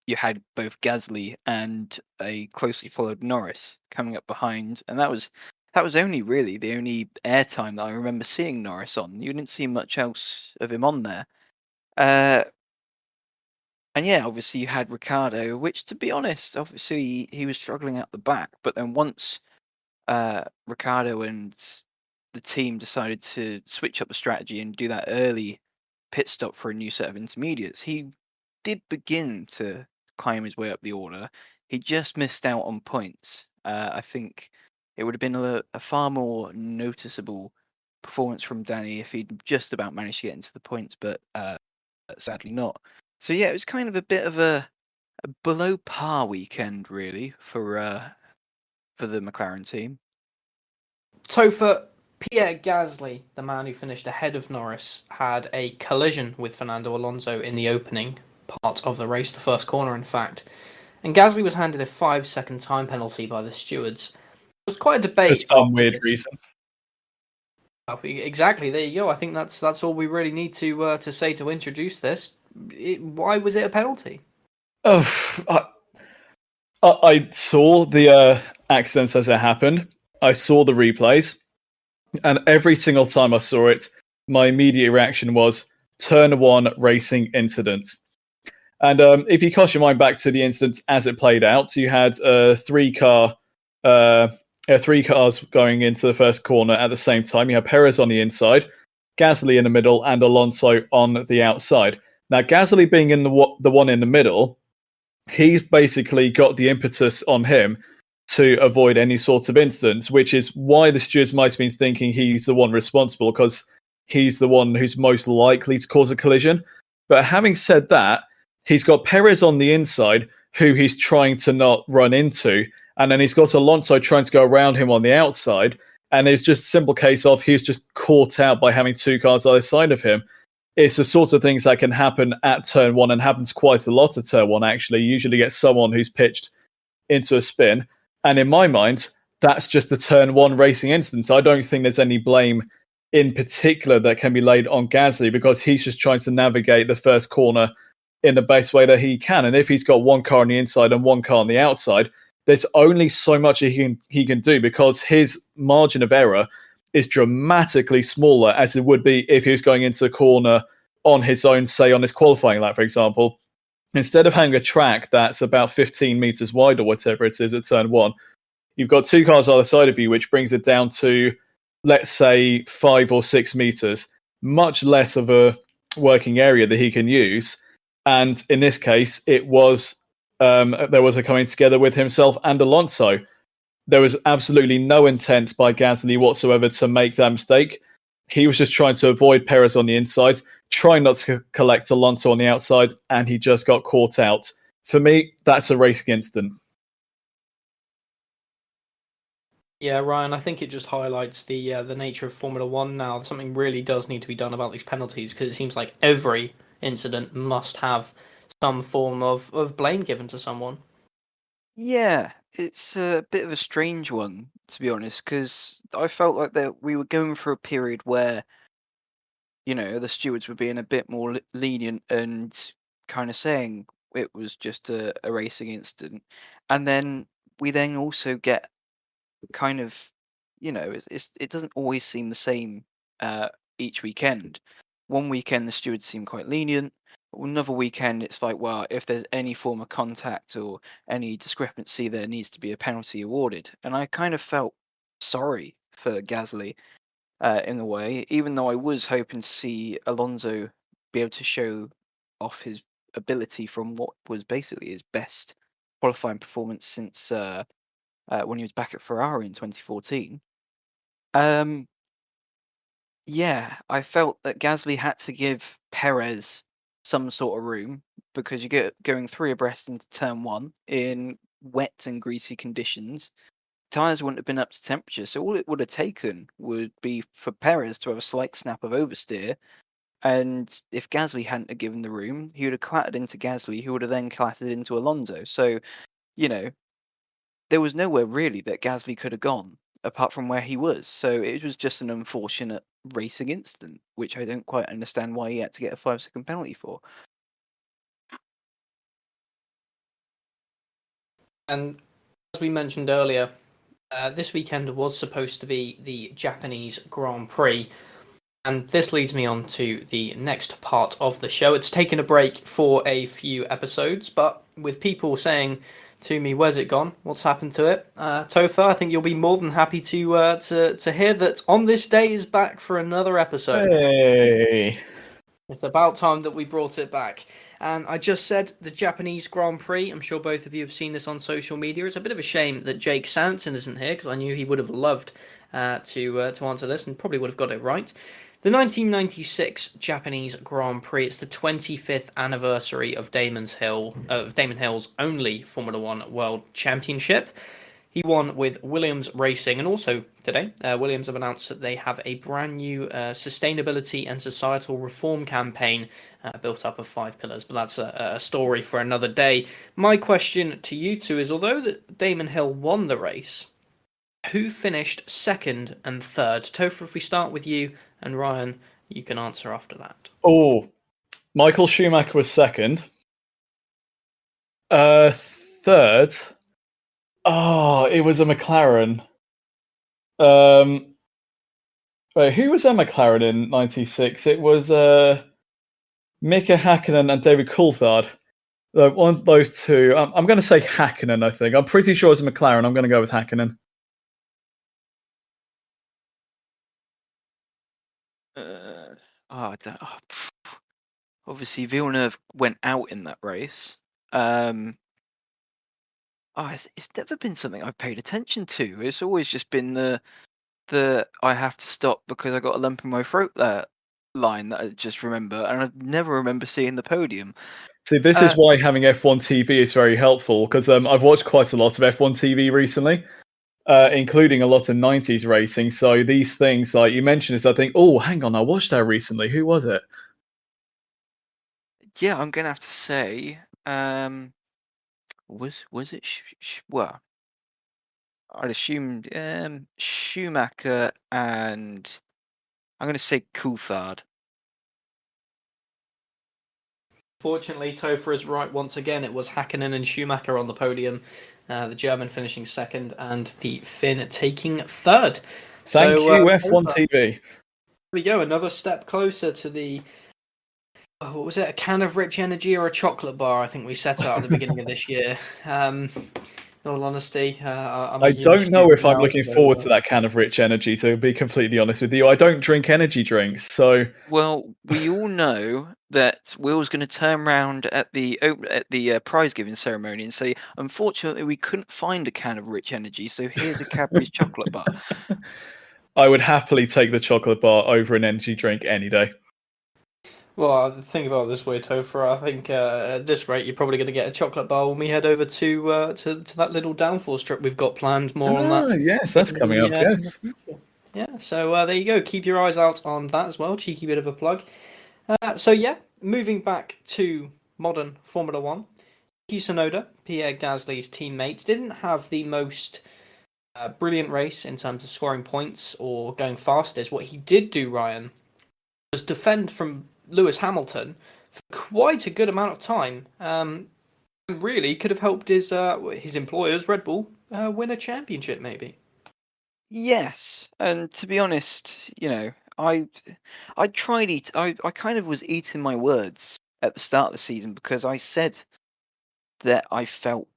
you had both Gasly and a closely followed Norris coming up behind, and that was only really the only airtime that I remember seeing Norris on. You didn't see much else of him on there. And yeah, obviously you had Ricciardo, which, to be honest, obviously he was struggling at the back. But then once Ricciardo and the team decided to switch up the strategy and do that early pit stop for a new set of intermediates, he did begin to climb his way up the order. He just missed out on points. I think it would have been a far more noticeable performance from Danny if he'd just about managed to get into the points, but sadly not. So yeah, it was kind of a bit of a below par weekend, really, for the McLaren team. Topher, Pierre Gasly, the man who finished ahead of Norris, had a collision with Fernando Alonso in the opening part of the race, the first corner, in fact. And Gasly was handed a 5-second time penalty by the stewards. It was quite a debate. For some weird reason. Exactly, there you go. I think that's all we really need to say to introduce this. Why was it a penalty? Oh, I saw the accidents as it happened. I saw the replays, and every single time I saw it, my immediate reaction was turn 1 racing incident. And if you cast your mind back to the incident as it played out, you had 3 cars going into the first corner at the same time. You had Perez on the inside, Gasly in the middle and Alonso on the outside. Now, Gasly being in the one in the middle, he's basically got the impetus on him to avoid any sorts of incidents, which is why the stewards might have been thinking he's the one responsible, because he's the one who's most likely to cause a collision. But having said that, he's got Perez on the inside, who he's trying to not run into, and then he's got Alonso trying to go around him on the outside, and it's just a simple case of he's just caught out by having two cars either side of him. It's the sorts of things that can happen at turn one, and happens quite a lot at turn one, actually. You usually get someone who's pitched into a spin, and in my mind, that's just a turn one racing incident. I don't think there's any blame in particular that can be laid on Gasly, because he's just trying to navigate the first corner in the best way that he can. And if he's got one car on the inside and one car on the outside, there's only so much he can do, because his margin of error is dramatically smaller as it would be if he was going into a corner on his own, say on his qualifying lap, for example. Instead of having a track that's about 15 meters wide or whatever it is at turn one, you've got two cars either side of you, which brings it down to, let's say, 5 or 6 meters, much less of a working area that he can use. And in this case, it was there was a coming together with himself and Alonso. There was absolutely no intent by Gasly whatsoever to make that mistake. He was just trying to avoid Perez on the inside, trying not to collect Alonso on the outside, and he just got caught out. For me, that's a racing incident. Yeah, Ryan, I think it just highlights the nature of Formula One now. Something really does need to be done about these penalties, because it seems like every incident must have some form of blame given to someone. Yeah, it's a bit of a strange one, to be honest, because I felt like that we were going through a period where, the stewards were being a bit more lenient and kind of saying it was just a racing incident. And then we then also get kind of, it doesn't always seem the same each weekend. One weekend the stewards seem quite lenient. Another weekend it's like, well, if there's any form of contact or any discrepancy, there needs to be a penalty awarded. And I kind of felt sorry for Gasly in the way, even though I was hoping to see Alonso be able to show off his ability from what was basically his best qualifying performance since when he was back at Ferrari in 2014. Yeah, I felt that Gasly had to give Perez some sort of room, because you get going 3 abreast into turn 1 in wet and greasy conditions. Tyres wouldn't have been up to temperature, so all it would have taken would be for Perez to have a slight snap of oversteer, and if Gasly hadn't have given the room, he would have clattered into Gasly, who would have then clattered into Alonso. So, there was nowhere really that Gasly could have gone apart from where he was. So it was just an unfortunate racing incident, which I don't quite understand why he had to get a 5-second penalty for. And as we mentioned earlier, this weekend was supposed to be the Japanese Grand Prix. And this leads me on to the next part of the show. It's taken a break for a few episodes, but with people saying to me, "Where's it gone? What's happened to it?" Topher, I think you'll be more than happy to hear that On This Day is back for another episode. Hey. It's about time that we brought it back. And I just said the Japanese Grand Prix. I'm sure both of you have seen this on social media. It's a bit of a shame that Jake Sanson isn't here, because I knew he would have loved to answer this and probably would have got it right. The 1996 Japanese Grand Prix. It's the 25th anniversary of Damon Hill's only Formula One World Championship. He won with Williams Racing, and also today, Williams have announced that they have a brand new sustainability and societal reform campaign built up of 5 pillars, but that's a story for another day. My question to you two is, although Damon Hill won the race, who finished second and third? Topher, if we start with you, and Ryan, you can answer after that. Oh, Michael Schumacher was second. Third... Oh, it was a McLaren. Wait, who was a McLaren in '96? It was Mika Hakkinen and David Coulthard. One of those two. I'm going to say Hakkinen, I think. I'm pretty sure it's a McLaren. I'm going to go with Hakkinen. I don't. Obviously, Villeneuve went out in that race. It's never been something I've paid attention to. It's always just been the I have to stop because I got a lump in my throat line that I just remember, and I never remember seeing the podium. See, this is why having F1 TV is very helpful, because I've watched quite a lot of F1 TV recently, including a lot of 90s racing. So these things, like you mentioned, is I think, oh, hang on, I watched that recently. Who was it? Yeah, I'm gonna have to say, was it well? I'd assume Schumacher and I'm gonna say Coulthard. Fortunately, Topher is right once again. It was Hakkinen and Schumacher on the podium, the German finishing second and the Finn taking third. Thank you, F1 TV. There we go, another step closer to the, what was it, a can of rich energy or a chocolate bar, I think we set out at the beginning of this year. In all honesty, I don't know if I'm looking forward to that can of rich energy, to be completely honest with you. I don't drink energy drinks, so... Well, we all know that Will's going to turn around at the prize-giving ceremony and say, unfortunately, we couldn't find a can of rich energy, so here's a Cadbury's chocolate bar. I would happily take the chocolate bar over an energy drink any day. Well, think about it this way, Topher. I think at this rate, you're probably going to get a chocolate bar when we head over to that little Downforce trip we've got planned. More on that. Yes, that's coming up. Yes. Yeah. So there you go. Keep your eyes out on that as well. Cheeky bit of a plug. So yeah, moving back to modern Formula One, Yuki Tsunoda, Pierre Gasly's teammate, didn't have the most brilliant race in terms of scoring points or going fastest. What he did do, Ryan, was defend from Lewis Hamilton for quite a good amount of time. Really could have helped his employers, Red Bull, win a championship, maybe. Yes, and to be honest, I kind of was eating my words at the start of the season because I said that I felt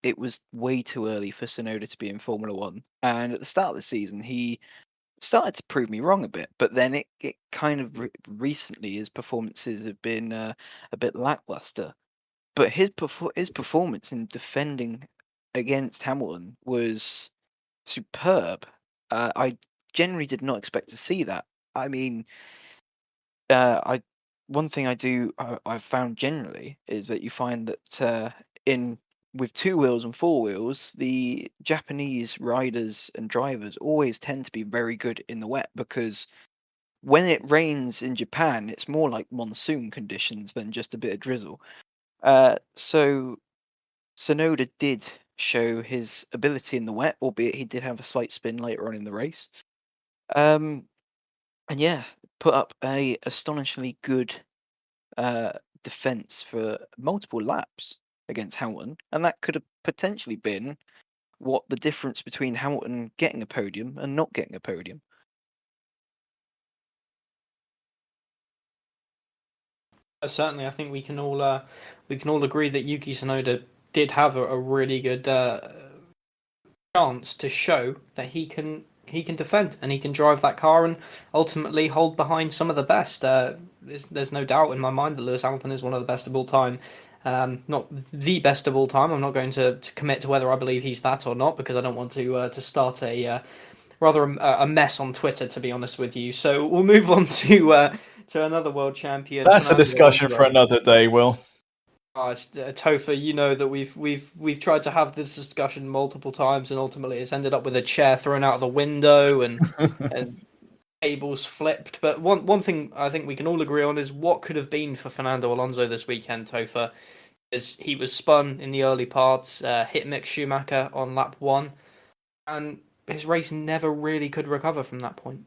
it was way too early for Tsunoda to be in Formula One, and at the start of the season he started to prove me wrong a bit, but then it kind of recently his performances have been a bit lackluster. But his performance in defending against Hamilton was superb. I generally did not expect to see that. I mean, one thing I've found generally is that you find that with two wheels and four wheels, the Japanese riders and drivers always tend to be very good in the wet because when it rains in Japan, it's more like monsoon conditions than just a bit of drizzle. So Tsunoda did show his ability in the wet, albeit he did have a slight spin later on in the race. And yeah, put up a astonishingly good defense for multiple laps against Hamilton, and that could have potentially been what the difference between Hamilton getting a podium and not getting a podium. Certainly, I think we can all agree that Yuki Tsunoda did have a really good chance to show that he can defend and he can drive that car and ultimately hold behind some of the best. There's no doubt in my mind that Lewis Hamilton is one of the best of all time. Not the best of all time. I'm not going to commit to whether I believe he's that or not because I don't want to start a mess on Twitter, to be honest with you. So we'll move on to another world champion. That's a discussion for another day, Will. Topher, you know that we've tried to have this discussion multiple times, and ultimately it's ended up with a chair thrown out of the window and and tables flipped. But one thing I think we can all agree on is what could have been for Fernando Alonso this weekend, Topher, is he was spun in the early parts, hit Mick Schumacher on lap 1, and his race never really could recover from that point.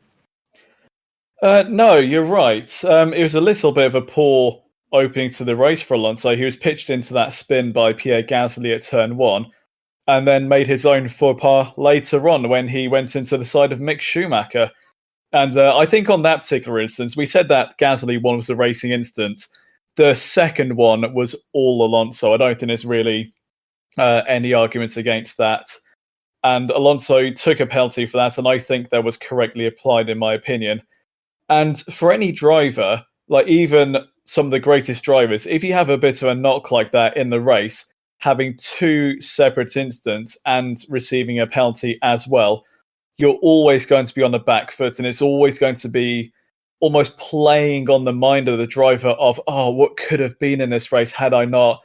No, you're right. It was a little bit of a poor opening to the race for Alonso. He was pitched into that spin by Pierre Gasly at turn 1 and then made his own faux pas later on when he went into the side of Mick Schumacher. And I think on that particular instance, we said that Gasly one was a racing incident. The second one was all Alonso. I don't think there's really any arguments against that. And Alonso took a penalty for that, and I think that was correctly applied in my opinion. And for any driver, like even some of the greatest drivers, if you have a bit of a knock like that in the race, having two separate incidents and receiving a penalty as well, you're always going to be on the back foot, and it's always going to be almost playing on the mind of the driver of, oh, what could have been in this race had I not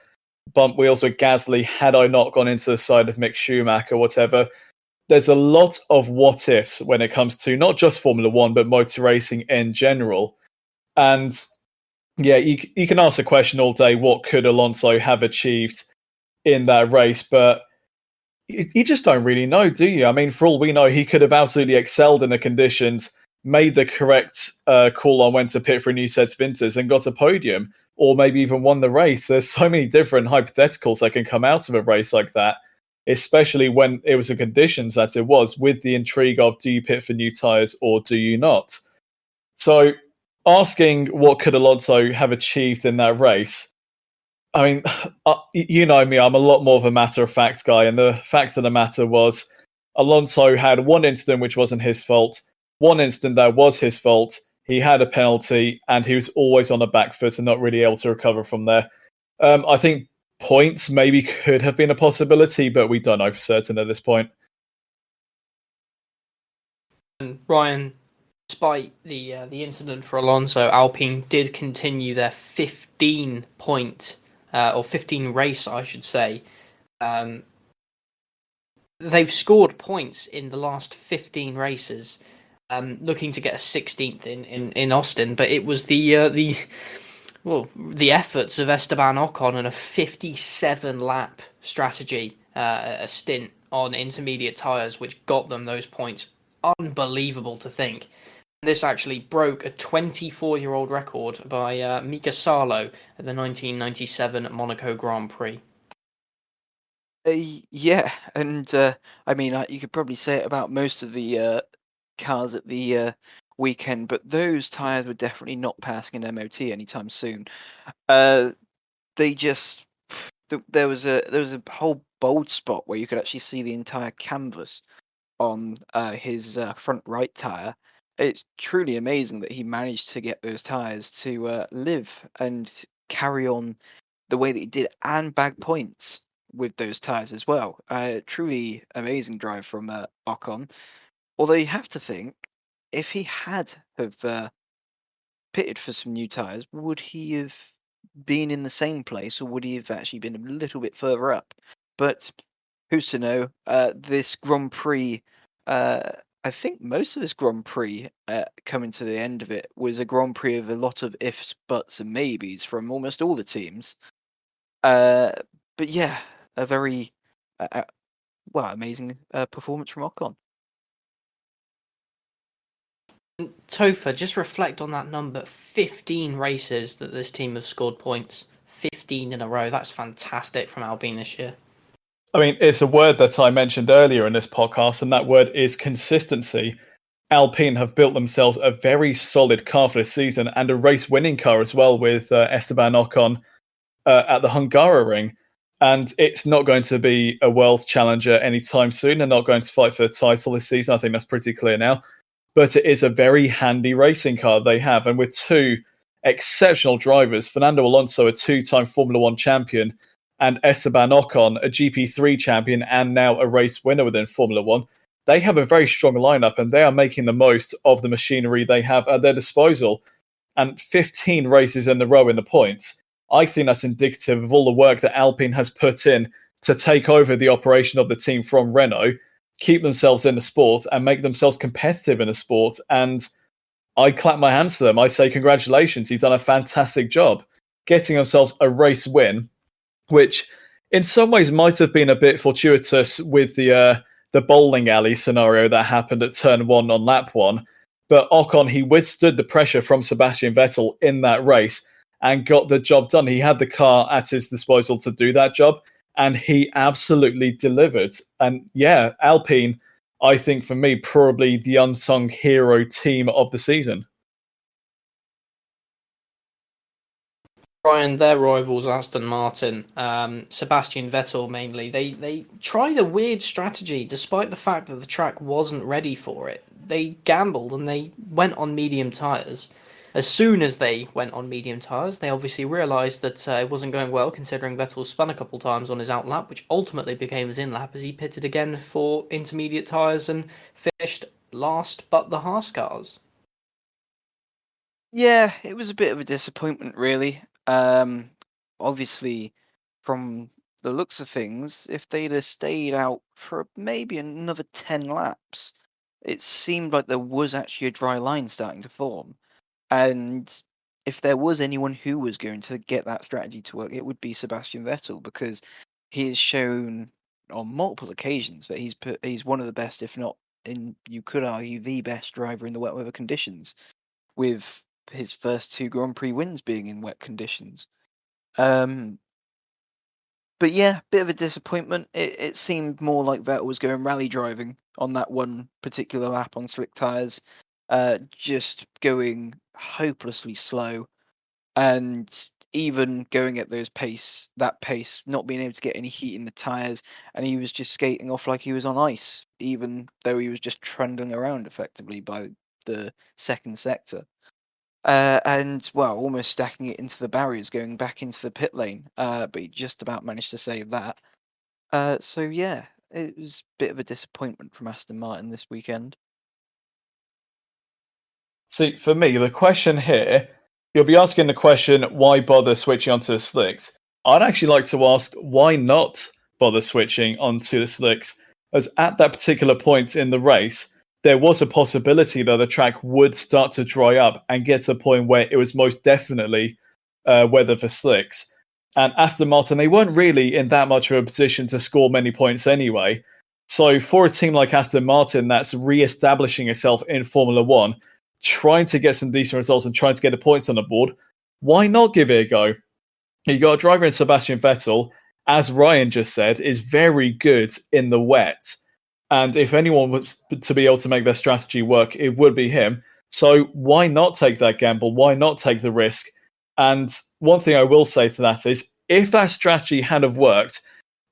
bumped wheels with Gasly, had I not gone into the side of Mick Schumacher, whatever. There's a lot of what ifs when it comes to not just Formula One, but motor racing in general. And yeah, you can ask a question all day, what could Alonso have achieved in that race? But you just don't really know, do you? I mean, for all we know, he could have absolutely excelled in the conditions, made the correct call on when to pit for a new set of inters and got a podium, or maybe even won the race. There's so many different hypotheticals that can come out of a race like that, especially when it was the conditions that it was, with the intrigue of, do you pit for new tyres or do you not? So asking what could Alonso have achieved in that race, I mean, you know me, I'm a lot more of a matter-of-fact guy, and the fact of the matter was Alonso had one incident which wasn't his fault, one incident that was his fault, he had a penalty, and he was always on the back foot and not really able to recover from there. I think points maybe could have been a possibility, but we don't know for certain at this point. And Ryan, despite the incident for Alonso, Alpine did continue their 15-point or 15 race, I should say. They've scored points in the last 15 races, looking to get a 16th in Austin. But it was the efforts of Esteban Ocon and a 57-lap strategy, a stint on intermediate tyres, which got them those points. Unbelievable to think. This actually broke a 24-year-old record by Mika Salo at the 1997 Monaco Grand Prix. Yeah, and I mean, you could probably say it about most of the cars at the weekend, but those tyres were definitely not passing an MOT anytime soon. They just there was a whole bold spot where you could actually see the entire canvas on his front right tyre. It's truly amazing that he managed to get those tyres to live and carry on the way that he did and bag points with those tyres as well. Truly amazing drive from Ocon. Although you have to think, if he had have pitted for some new tyres, would he have been in the same place, or would he have actually been a little bit further up? But who's to know? This Grand Prix, I think most of this Grand Prix, coming to the end of it, was a Grand Prix of a lot of ifs, buts, and maybes from almost all the teams. But yeah, a very amazing performance from Ocon. Topher, just reflect on that number. 15 races that this team have scored points. 15 in a row. That's fantastic from Alpine this year. I mean, it's a word that I mentioned earlier in this podcast, and that word is consistency. Alpine have built themselves a very solid car for this season, and a race-winning car as well, with Esteban Ocon at the Hungaroring. And it's not going to be a world challenger anytime soon. They're not going to fight for the title this season. I think that's pretty clear now. But it is a very handy racing car they have. And with two exceptional drivers, Fernando Alonso, a two-time Formula One champion, and Esteban Ocon, a GP3 champion and now a race winner within Formula One, they have a very strong lineup, and they are making the most of the machinery they have at their disposal. And 15 races in a row in the points, I think that's indicative of all the work that Alpine has put in to take over the operation of the team from Renault, keep themselves in the sport, and make themselves competitive in the sport. And I clap my hands to them. I say, congratulations, you've done a fantastic job getting themselves a race win, which in some ways might have been a bit fortuitous with the bowling alley scenario that happened at turn one on lap one. But Ocon, he withstood the pressure from Sebastian Vettel in that race and got the job done. He had the car at his disposal to do that job, and he absolutely delivered. And yeah, Alpine, I think for me, probably the unsung hero team of the season. Ryan, their rivals, Aston Martin, Sebastian Vettel mainly, they tried a weird strategy despite the fact that the track wasn't ready for it. They gambled and they went on medium tyres. As soon as they went on medium tyres, they obviously realised that it wasn't going well, considering Vettel spun a couple times on his out lap, which ultimately became his in lap as he pitted again for intermediate tyres and finished last but the Haas cars. Yeah, it was a bit of a disappointment, really. Obviously, from the looks of things, if they'd have stayed out for maybe another 10 laps, it seemed like there was actually a dry line starting to form. And if there was anyone who was going to get that strategy to work, it would be Sebastian Vettel, because he has shown on multiple occasions that he's one of the best, if not, in you could argue, the best driver in the wet weather conditions, with his first two Grand Prix wins being in wet conditions. But yeah, bit of a disappointment. It seemed more like Vettel was going rally driving on that one particular lap on slick tyres, just going hopelessly slow, and even going at that pace, not being able to get any heat in the tyres, and he was just skating off like he was on ice, even though he was just trundling around effectively by the second sector. And well, almost stacking it into the barriers, going back into the pit lane. But he just about managed to save that. So yeah, it was a bit of a disappointment from Aston Martin this weekend. See, for me, the question here, you'll be asking the question, why bother switching onto the slicks? I'd actually like to ask, why not bother switching onto the slicks? As at that particular point in the race, there was a possibility that the track would start to dry up and get to a point where it was most definitely weather for slicks. And Aston Martin, they weren't really in that much of a position to score many points anyway. So for a team like Aston Martin that's re-establishing itself in Formula One, trying to get some decent results and trying to get the points on the board, why not give it a go? You got a driver in Sebastian Vettel, as Ryan just said, is very good in the wet. And if anyone was to be able to make their strategy work, it would be him. So why not take that gamble? Why not take the risk? And one thing I will say to that is, if that strategy had have worked,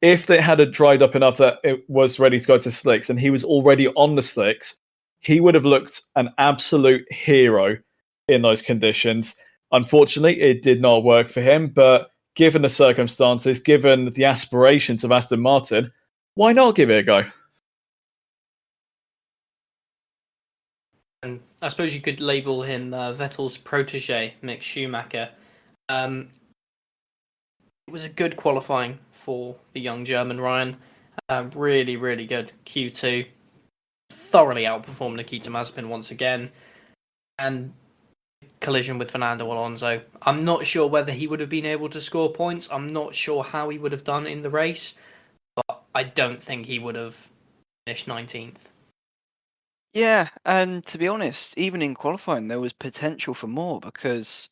if it had dried up enough that it was ready to go to slicks and he was already on the slicks, he would have looked an absolute hero in those conditions. Unfortunately, it did not work for him, but given the circumstances, given the aspirations of Aston Martin, why not give it a go? And I suppose you could label him Vettel's protege, Mick Schumacher. It was a good qualifying for the young German Ryan. Really, really good Q2. Thoroughly outperformed Nikita Mazepin once again. And collision with Fernando Alonso. I'm not sure whether he would have been able to score points. I'm not sure how he would have done in the race. But I don't think he would have finished 19th. Yeah, and to be honest, even in qualifying, there was potential for more, because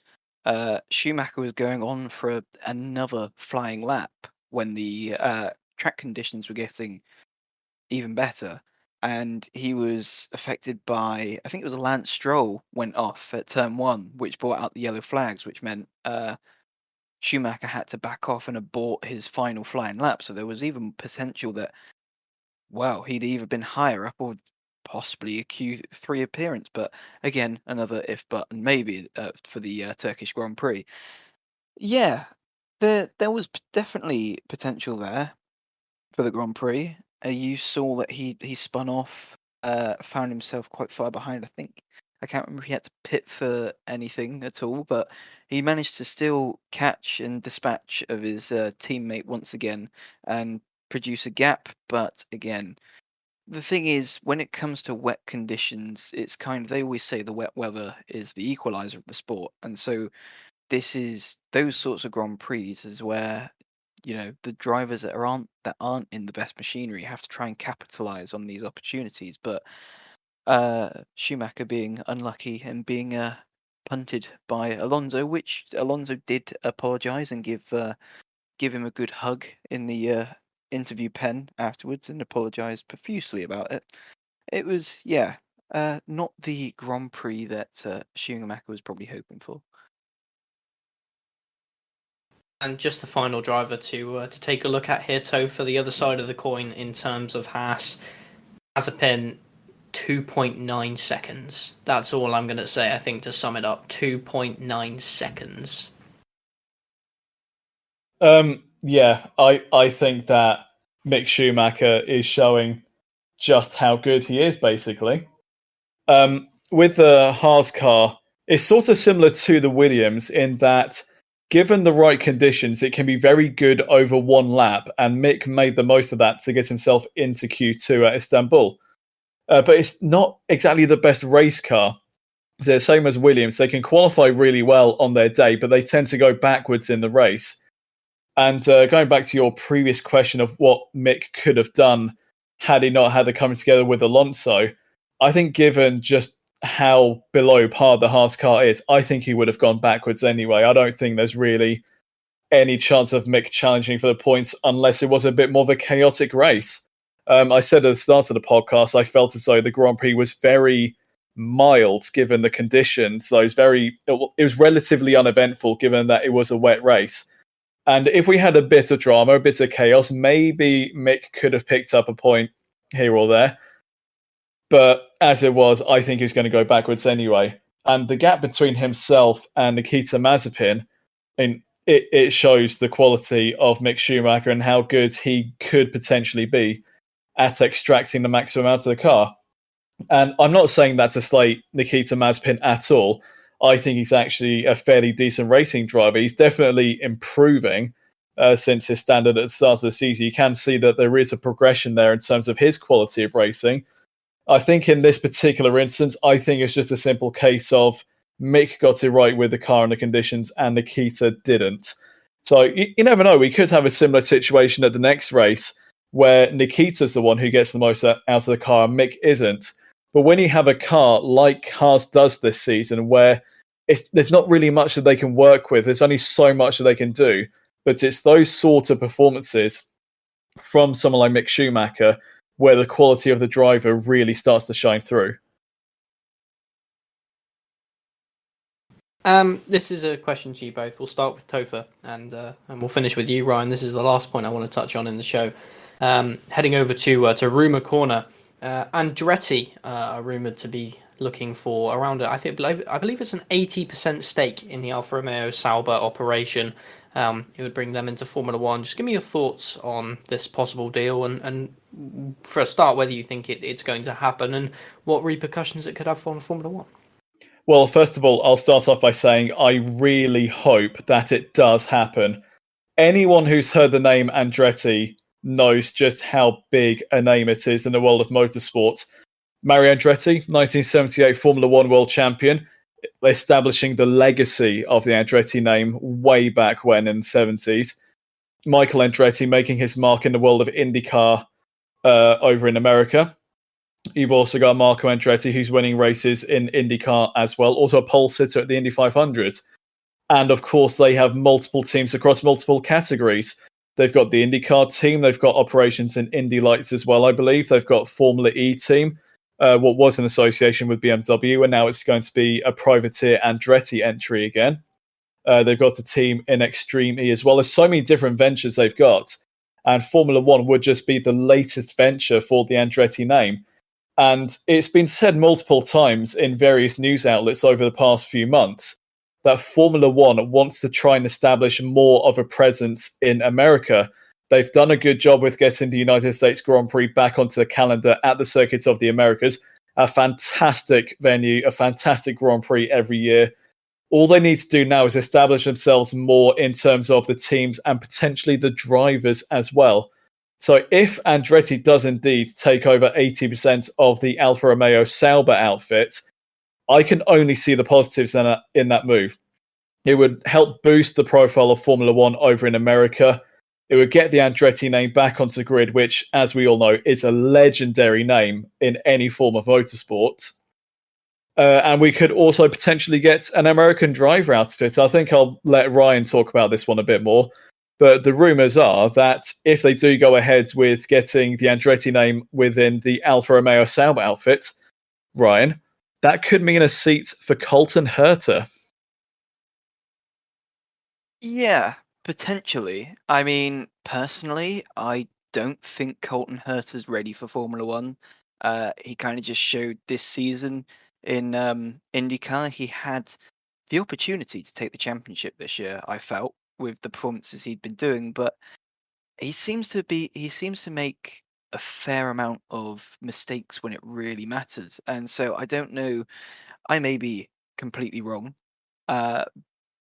Schumacher was going on for another flying lap when the track conditions were getting even better. And he was affected by, I think it was Lance Stroll went off at turn one, which brought out the yellow flags, which meant Schumacher had to back off and abort his final flying lap. So there was even potential that, well, he'd either been higher up or possibly a Q3 appearance. But again, another if but and maybe for the Turkish Grand Prix. Yeah, there was definitely potential there for the Grand Prix. You saw that he spun off, found himself quite far behind. I think I can't remember if he had to pit for anything at all, but he managed to still catch and dispatch of his teammate once again and produce a gap. But again, the thing is, when it comes to wet conditions, it's kind of, they always say the wet weather is the equalizer of the sport, and so this is those sorts of Grand Prix is where, the drivers that aren't in the best machinery have to try and capitalize on these opportunities. But Schumacher being unlucky and being punted by Alonso, which Alonso did apologize and give him a good hug in the interview pen afterwards and apologized profusely about it. It was, yeah, not the Grand Prix that Schumacher was probably hoping for. And just the final driver to take a look at here, Topher, for the other side of the coin in terms of Haas. Mazepin, 2.9 seconds. That's all I'm going to say, I think, to sum it up. 2.9 seconds. Yeah, I think that Mick Schumacher is showing just how good he is, basically. With the Haas car, it's sort of similar to the Williams in that given the right conditions, it can be very good over one lap, and Mick made the most of that to get himself into Q2 at Istanbul. But it's not exactly the best race car. It's the same as Williams. They can qualify really well on their day, but they tend to go backwards in the race. And going back to your previous question of what Mick could have done had he not had the coming together with Alonso, I think given just how below par the Haas car is, I think he would have gone backwards anyway. I don't think there's really any chance of Mick challenging for the points unless it was a bit more of a chaotic race. I said at the start of the podcast, I felt as though the Grand Prix was very mild given the conditions. So it was relatively uneventful given that it was a wet race. And if we had a bit of drama, a bit of chaos, maybe Mick could have picked up a point here or there. But as it was, I think he's going to go backwards anyway. And the gap between himself and Nikita Mazepin, it shows the quality of Mick Schumacher and how good he could potentially be at extracting the maximum out of the car. And I'm not saying that to slate Nikita Mazepin at all. I think he's actually a fairly decent racing driver. He's definitely improving since his standard at the start of the season. You can see that there is a progression there in terms of his quality of racing. I think in this particular instance, I think it's just a simple case of Mick got it right with the car and the conditions and Nikita didn't. So you never know. We could have a similar situation at the next race where Nikita's the one who gets the most out of the car and Mick isn't. But when you have a car like Haas does this season, where there's not really much that they can work with, there's only so much that they can do, but it's those sort of performances from someone like Mick Schumacher where the quality of the driver really starts to shine through. This is a question to you both. We'll start with Topher and we'll finish with you, Ryan. This is the last point I want to touch on in the show. Heading over to Rumour Corner. Andretti are rumoured to be looking for around, I believe it's an 80% stake in the Alfa Romeo Sauber operation. It would bring them into Formula One. Just give me your thoughts on this possible deal and for a start, whether you think it's going to happen and what repercussions it could have for Formula One. Well, first of all, I'll start off by saying I really hope that it does happen. Anyone who's heard the name Andretti knows just how big a name it is in the world of motorsport. Mario Andretti, 1978 Formula One world champion, establishing the legacy of the Andretti name way back when in the 70s. Michael Andretti making his mark in the world of IndyCar over in America. You've also got Marco Andretti, who's winning races in IndyCar as well, also a pole sitter at the Indy 500. And of course, they have multiple teams across multiple categories. They've got the IndyCar team. They've got operations in Indy Lights as well, I believe. They've got Formula E team, what was an association with BMW, and now it's going to be a privateer Andretti entry again. They've got a team in Extreme E as well. There's so many different ventures they've got. And Formula One would just be the latest venture for the Andretti name. And it's been said multiple times in various news outlets over the past few months that Formula One wants to try and establish more of a presence in America. They've done a good job with getting the United States Grand Prix back onto the calendar at the Circuit of the Americas. A fantastic venue, a fantastic Grand Prix every year. All they need to do now is establish themselves more in terms of the teams and potentially the drivers as well. So if Andretti does indeed take over 80% of the Alfa Romeo Sauber outfit, I can only see the positives in that move. It would help boost the profile of Formula One over in America. It would get the Andretti name back onto the grid, which, as we all know, is a legendary name in any form of motorsport. And we could also potentially get an American driver outfit. I think I'll let Ryan talk about this one a bit more. But the rumours are that if they do go ahead with getting the Andretti name within the Alfa Romeo Sauber outfit, Ryan, that could mean a seat for Colton Herta. Yeah, Potentially. I mean, personally, I don't think Colton Herta's ready for Formula One. He kind of just showed this season in IndyCar he had the opportunity to take the championship this year. I felt with the performances he'd been doing, but he seems to make a fair amount of mistakes when it really matters. And so I don't know. I may be completely wrong. Uh,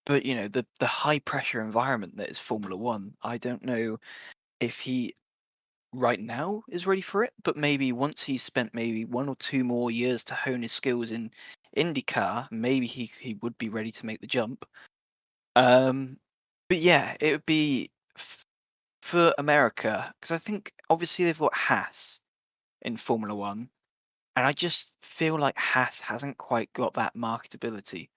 but the high pressure environment that is Formula One, I don't know if he right now is ready for it, but maybe once he's spent maybe 1 or 2 more years to hone his skills in IndyCar, maybe he would be ready to make the jump. But yeah, it would be for America, because I think obviously they've got Haas in Formula One, and I just feel like Haas hasn't quite got that marketability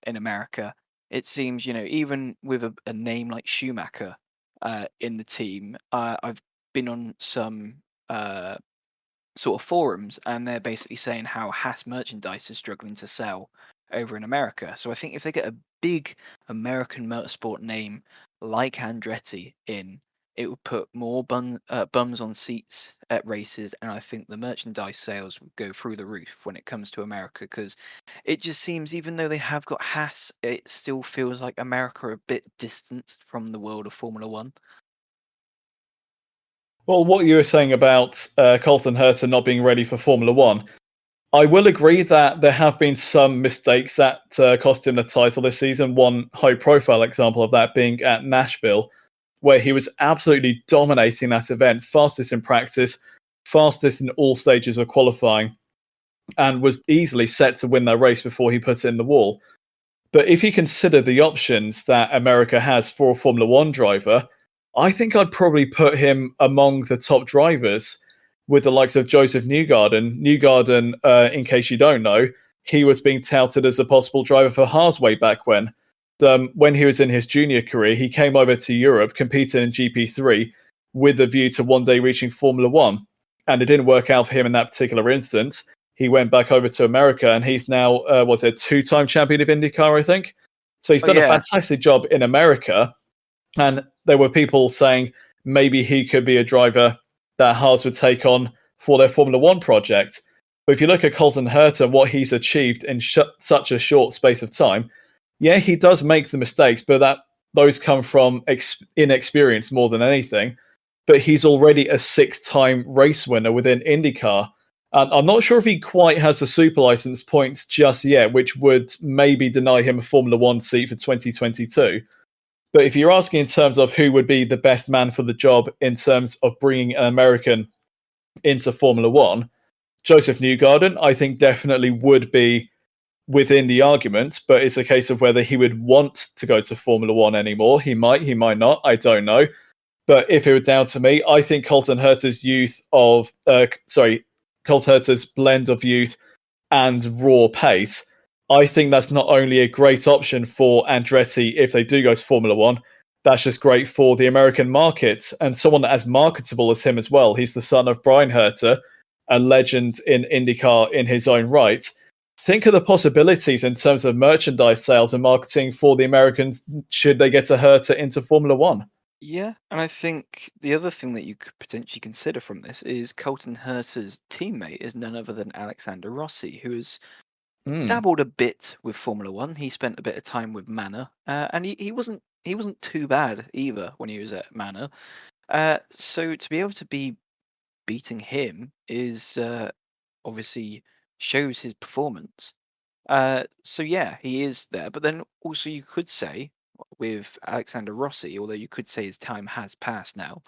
in America. It seems, even with a name like Schumacher in the team, I've been on some sort of forums, and they're basically saying how Haas merchandise is struggling to sell over in America. So I think if they get a big American motorsport name like Andretti in, it would put more bums on seats at races, and I think the merchandise sales would go through the roof when it comes to America, because it just seems, even though they have got Haas, it still feels like America are a bit distanced from the world of Formula One. Well, what you were saying about Colton Herta not being ready for Formula One, I will agree that there have been some mistakes that cost him the title this season. One high-profile example of that being at Nashville, where he was absolutely dominating that event, fastest in practice, fastest in all stages of qualifying, and was easily set to win that race before he put it in the wall. But if you consider the options that America has for a Formula One driver, I think I'd probably put him among the top drivers with the likes of Joseph Newgarden. Newgarden, in case you don't know, he was being touted as a possible driver for Haas way back when. When he was in his junior career, he came over to Europe, competed in GP3 with a view to one day reaching Formula One. And it didn't work out for him in that particular instance. He went back over to America, and he's now, a two-time champion of IndyCar, I think. So he's done a fantastic job in America. And there were people saying maybe he could be a driver that Haas would take on for their Formula One project. But if you look at Colton Herta, what he's achieved in such a short space of time, yeah, he does make the mistakes, but those come from inexperience more than anything. But he's already a 6-time race winner within IndyCar. And I'm not sure if he quite has the super license points just yet, which would maybe deny him a Formula One seat for 2022. But if you're asking in terms of who would be the best man for the job in terms of bringing an American into Formula One, Joseph Newgarden, I think definitely would be within the argument, but it's a case of whether he would want to go to Formula One anymore. He might not, I don't know. But if it were down to me, I think Colton Herta's blend of youth and raw pace, I think that's not only a great option for Andretti if they do go to Formula One, that's just great for the American market and someone that as marketable as him as well. He's the son of Brian Herta, a legend in IndyCar in his own right. Think of the possibilities in terms of merchandise sales and marketing for the Americans should they get a Herta into Formula One. Yeah, and I think the other thing that you could potentially consider from this is Colton Herta's teammate is none other than Alexander Rossi, who has dabbled a bit with Formula One. He spent a bit of time with Manor, and he wasn't too bad either when he was at Manor. So to be able to be beating him is obviously shows his performance. So yeah, he is there. But then also you could say with Alexander Rossi, although you could say his time has passed now,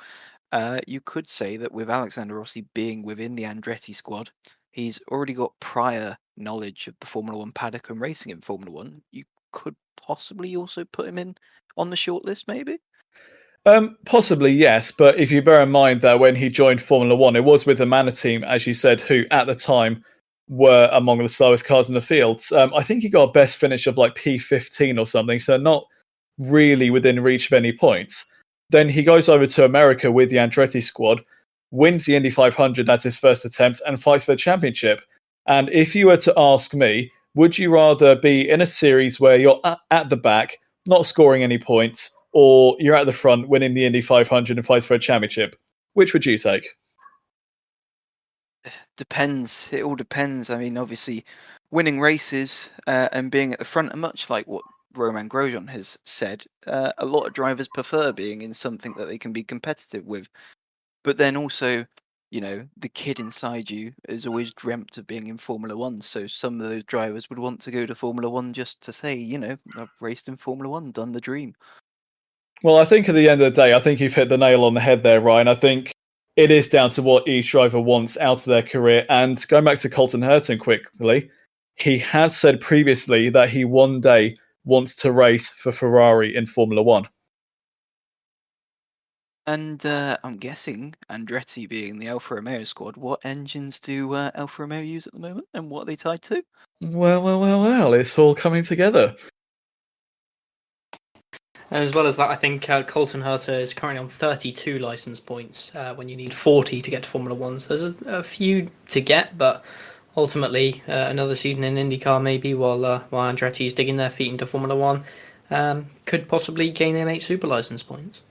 you could say that with Alexander Rossi being within the Andretti squad, he's already got prior knowledge of the Formula One paddock and racing in Formula One. You could possibly also put him in on the shortlist, maybe? Possibly, yes. But if you bear in mind that when he joined Formula One, it was with the Manor team, as you said, who at the time were among the slowest cars in the field. I think he got a best finish of like P15 or something, so not really within reach of any points. Then he goes over to America with the Andretti squad, wins the Indy 500 as his first attempt, and fights for the championship. And if you were to ask me, would you rather be in a series where you're at the back, not scoring any points, or you're at the front winning the Indy 500 and fights for a championship? Which would you take? Depends. It all depends. I mean, obviously, winning races and being at the front are much like what Romain Grosjean has said. A lot of drivers prefer being in something that they can be competitive with. But then also, the kid inside you has always dreamt of being in Formula One. So some of those drivers would want to go to Formula One just to say, I've raced in Formula One, done the dream. Well, I think at the end of the day, I think you've hit the nail on the head there, Ryan. I think it is down to what each driver wants out of their career. And going back to Colton Herta quickly, he has said previously that he one day wants to race for Ferrari in Formula One. And I'm guessing, Andretti being the Alfa Romeo squad, what engines do Alfa Romeo use at the moment, and what are they tied to? Well, it's all coming together. And as well as that, I think Colton Herta is currently on 32 license points when you need 40 to get to Formula One. So there's a few to get, but ultimately another season in IndyCar maybe while Andretti's digging their feet into Formula One could possibly gain him 8 super license points.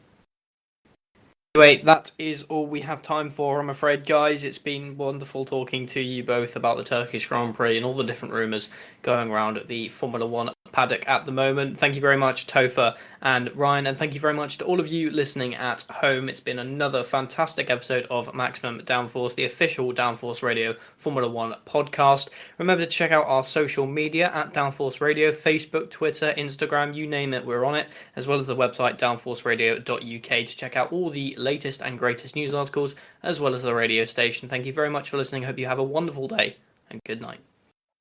Anyway, that is all we have time for, I'm afraid, guys. It's been wonderful talking to you both about the Turkish Grand Prix and all the different rumours going around at the Formula One paddock at the moment. Thank you very much, Topher and Ryan, and thank you very much to all of you listening at home. It's been another fantastic episode of Maximum Downforce, the official Downforce Radio Formula One podcast. Remember to check out our social media at Downforce Radio, Facebook, Twitter, Instagram, you name it, we're on it, as well as the website downforceradio.uk to check out all the latest and greatest news articles, as well as the radio station. Thank you very much for listening. I hope you have a wonderful day, and good night.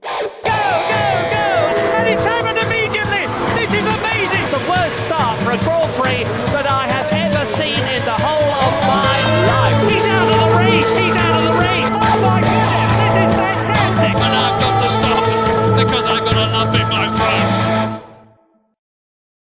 Go! Anytime and immediately! This is amazing! The worst start for a Grand Prix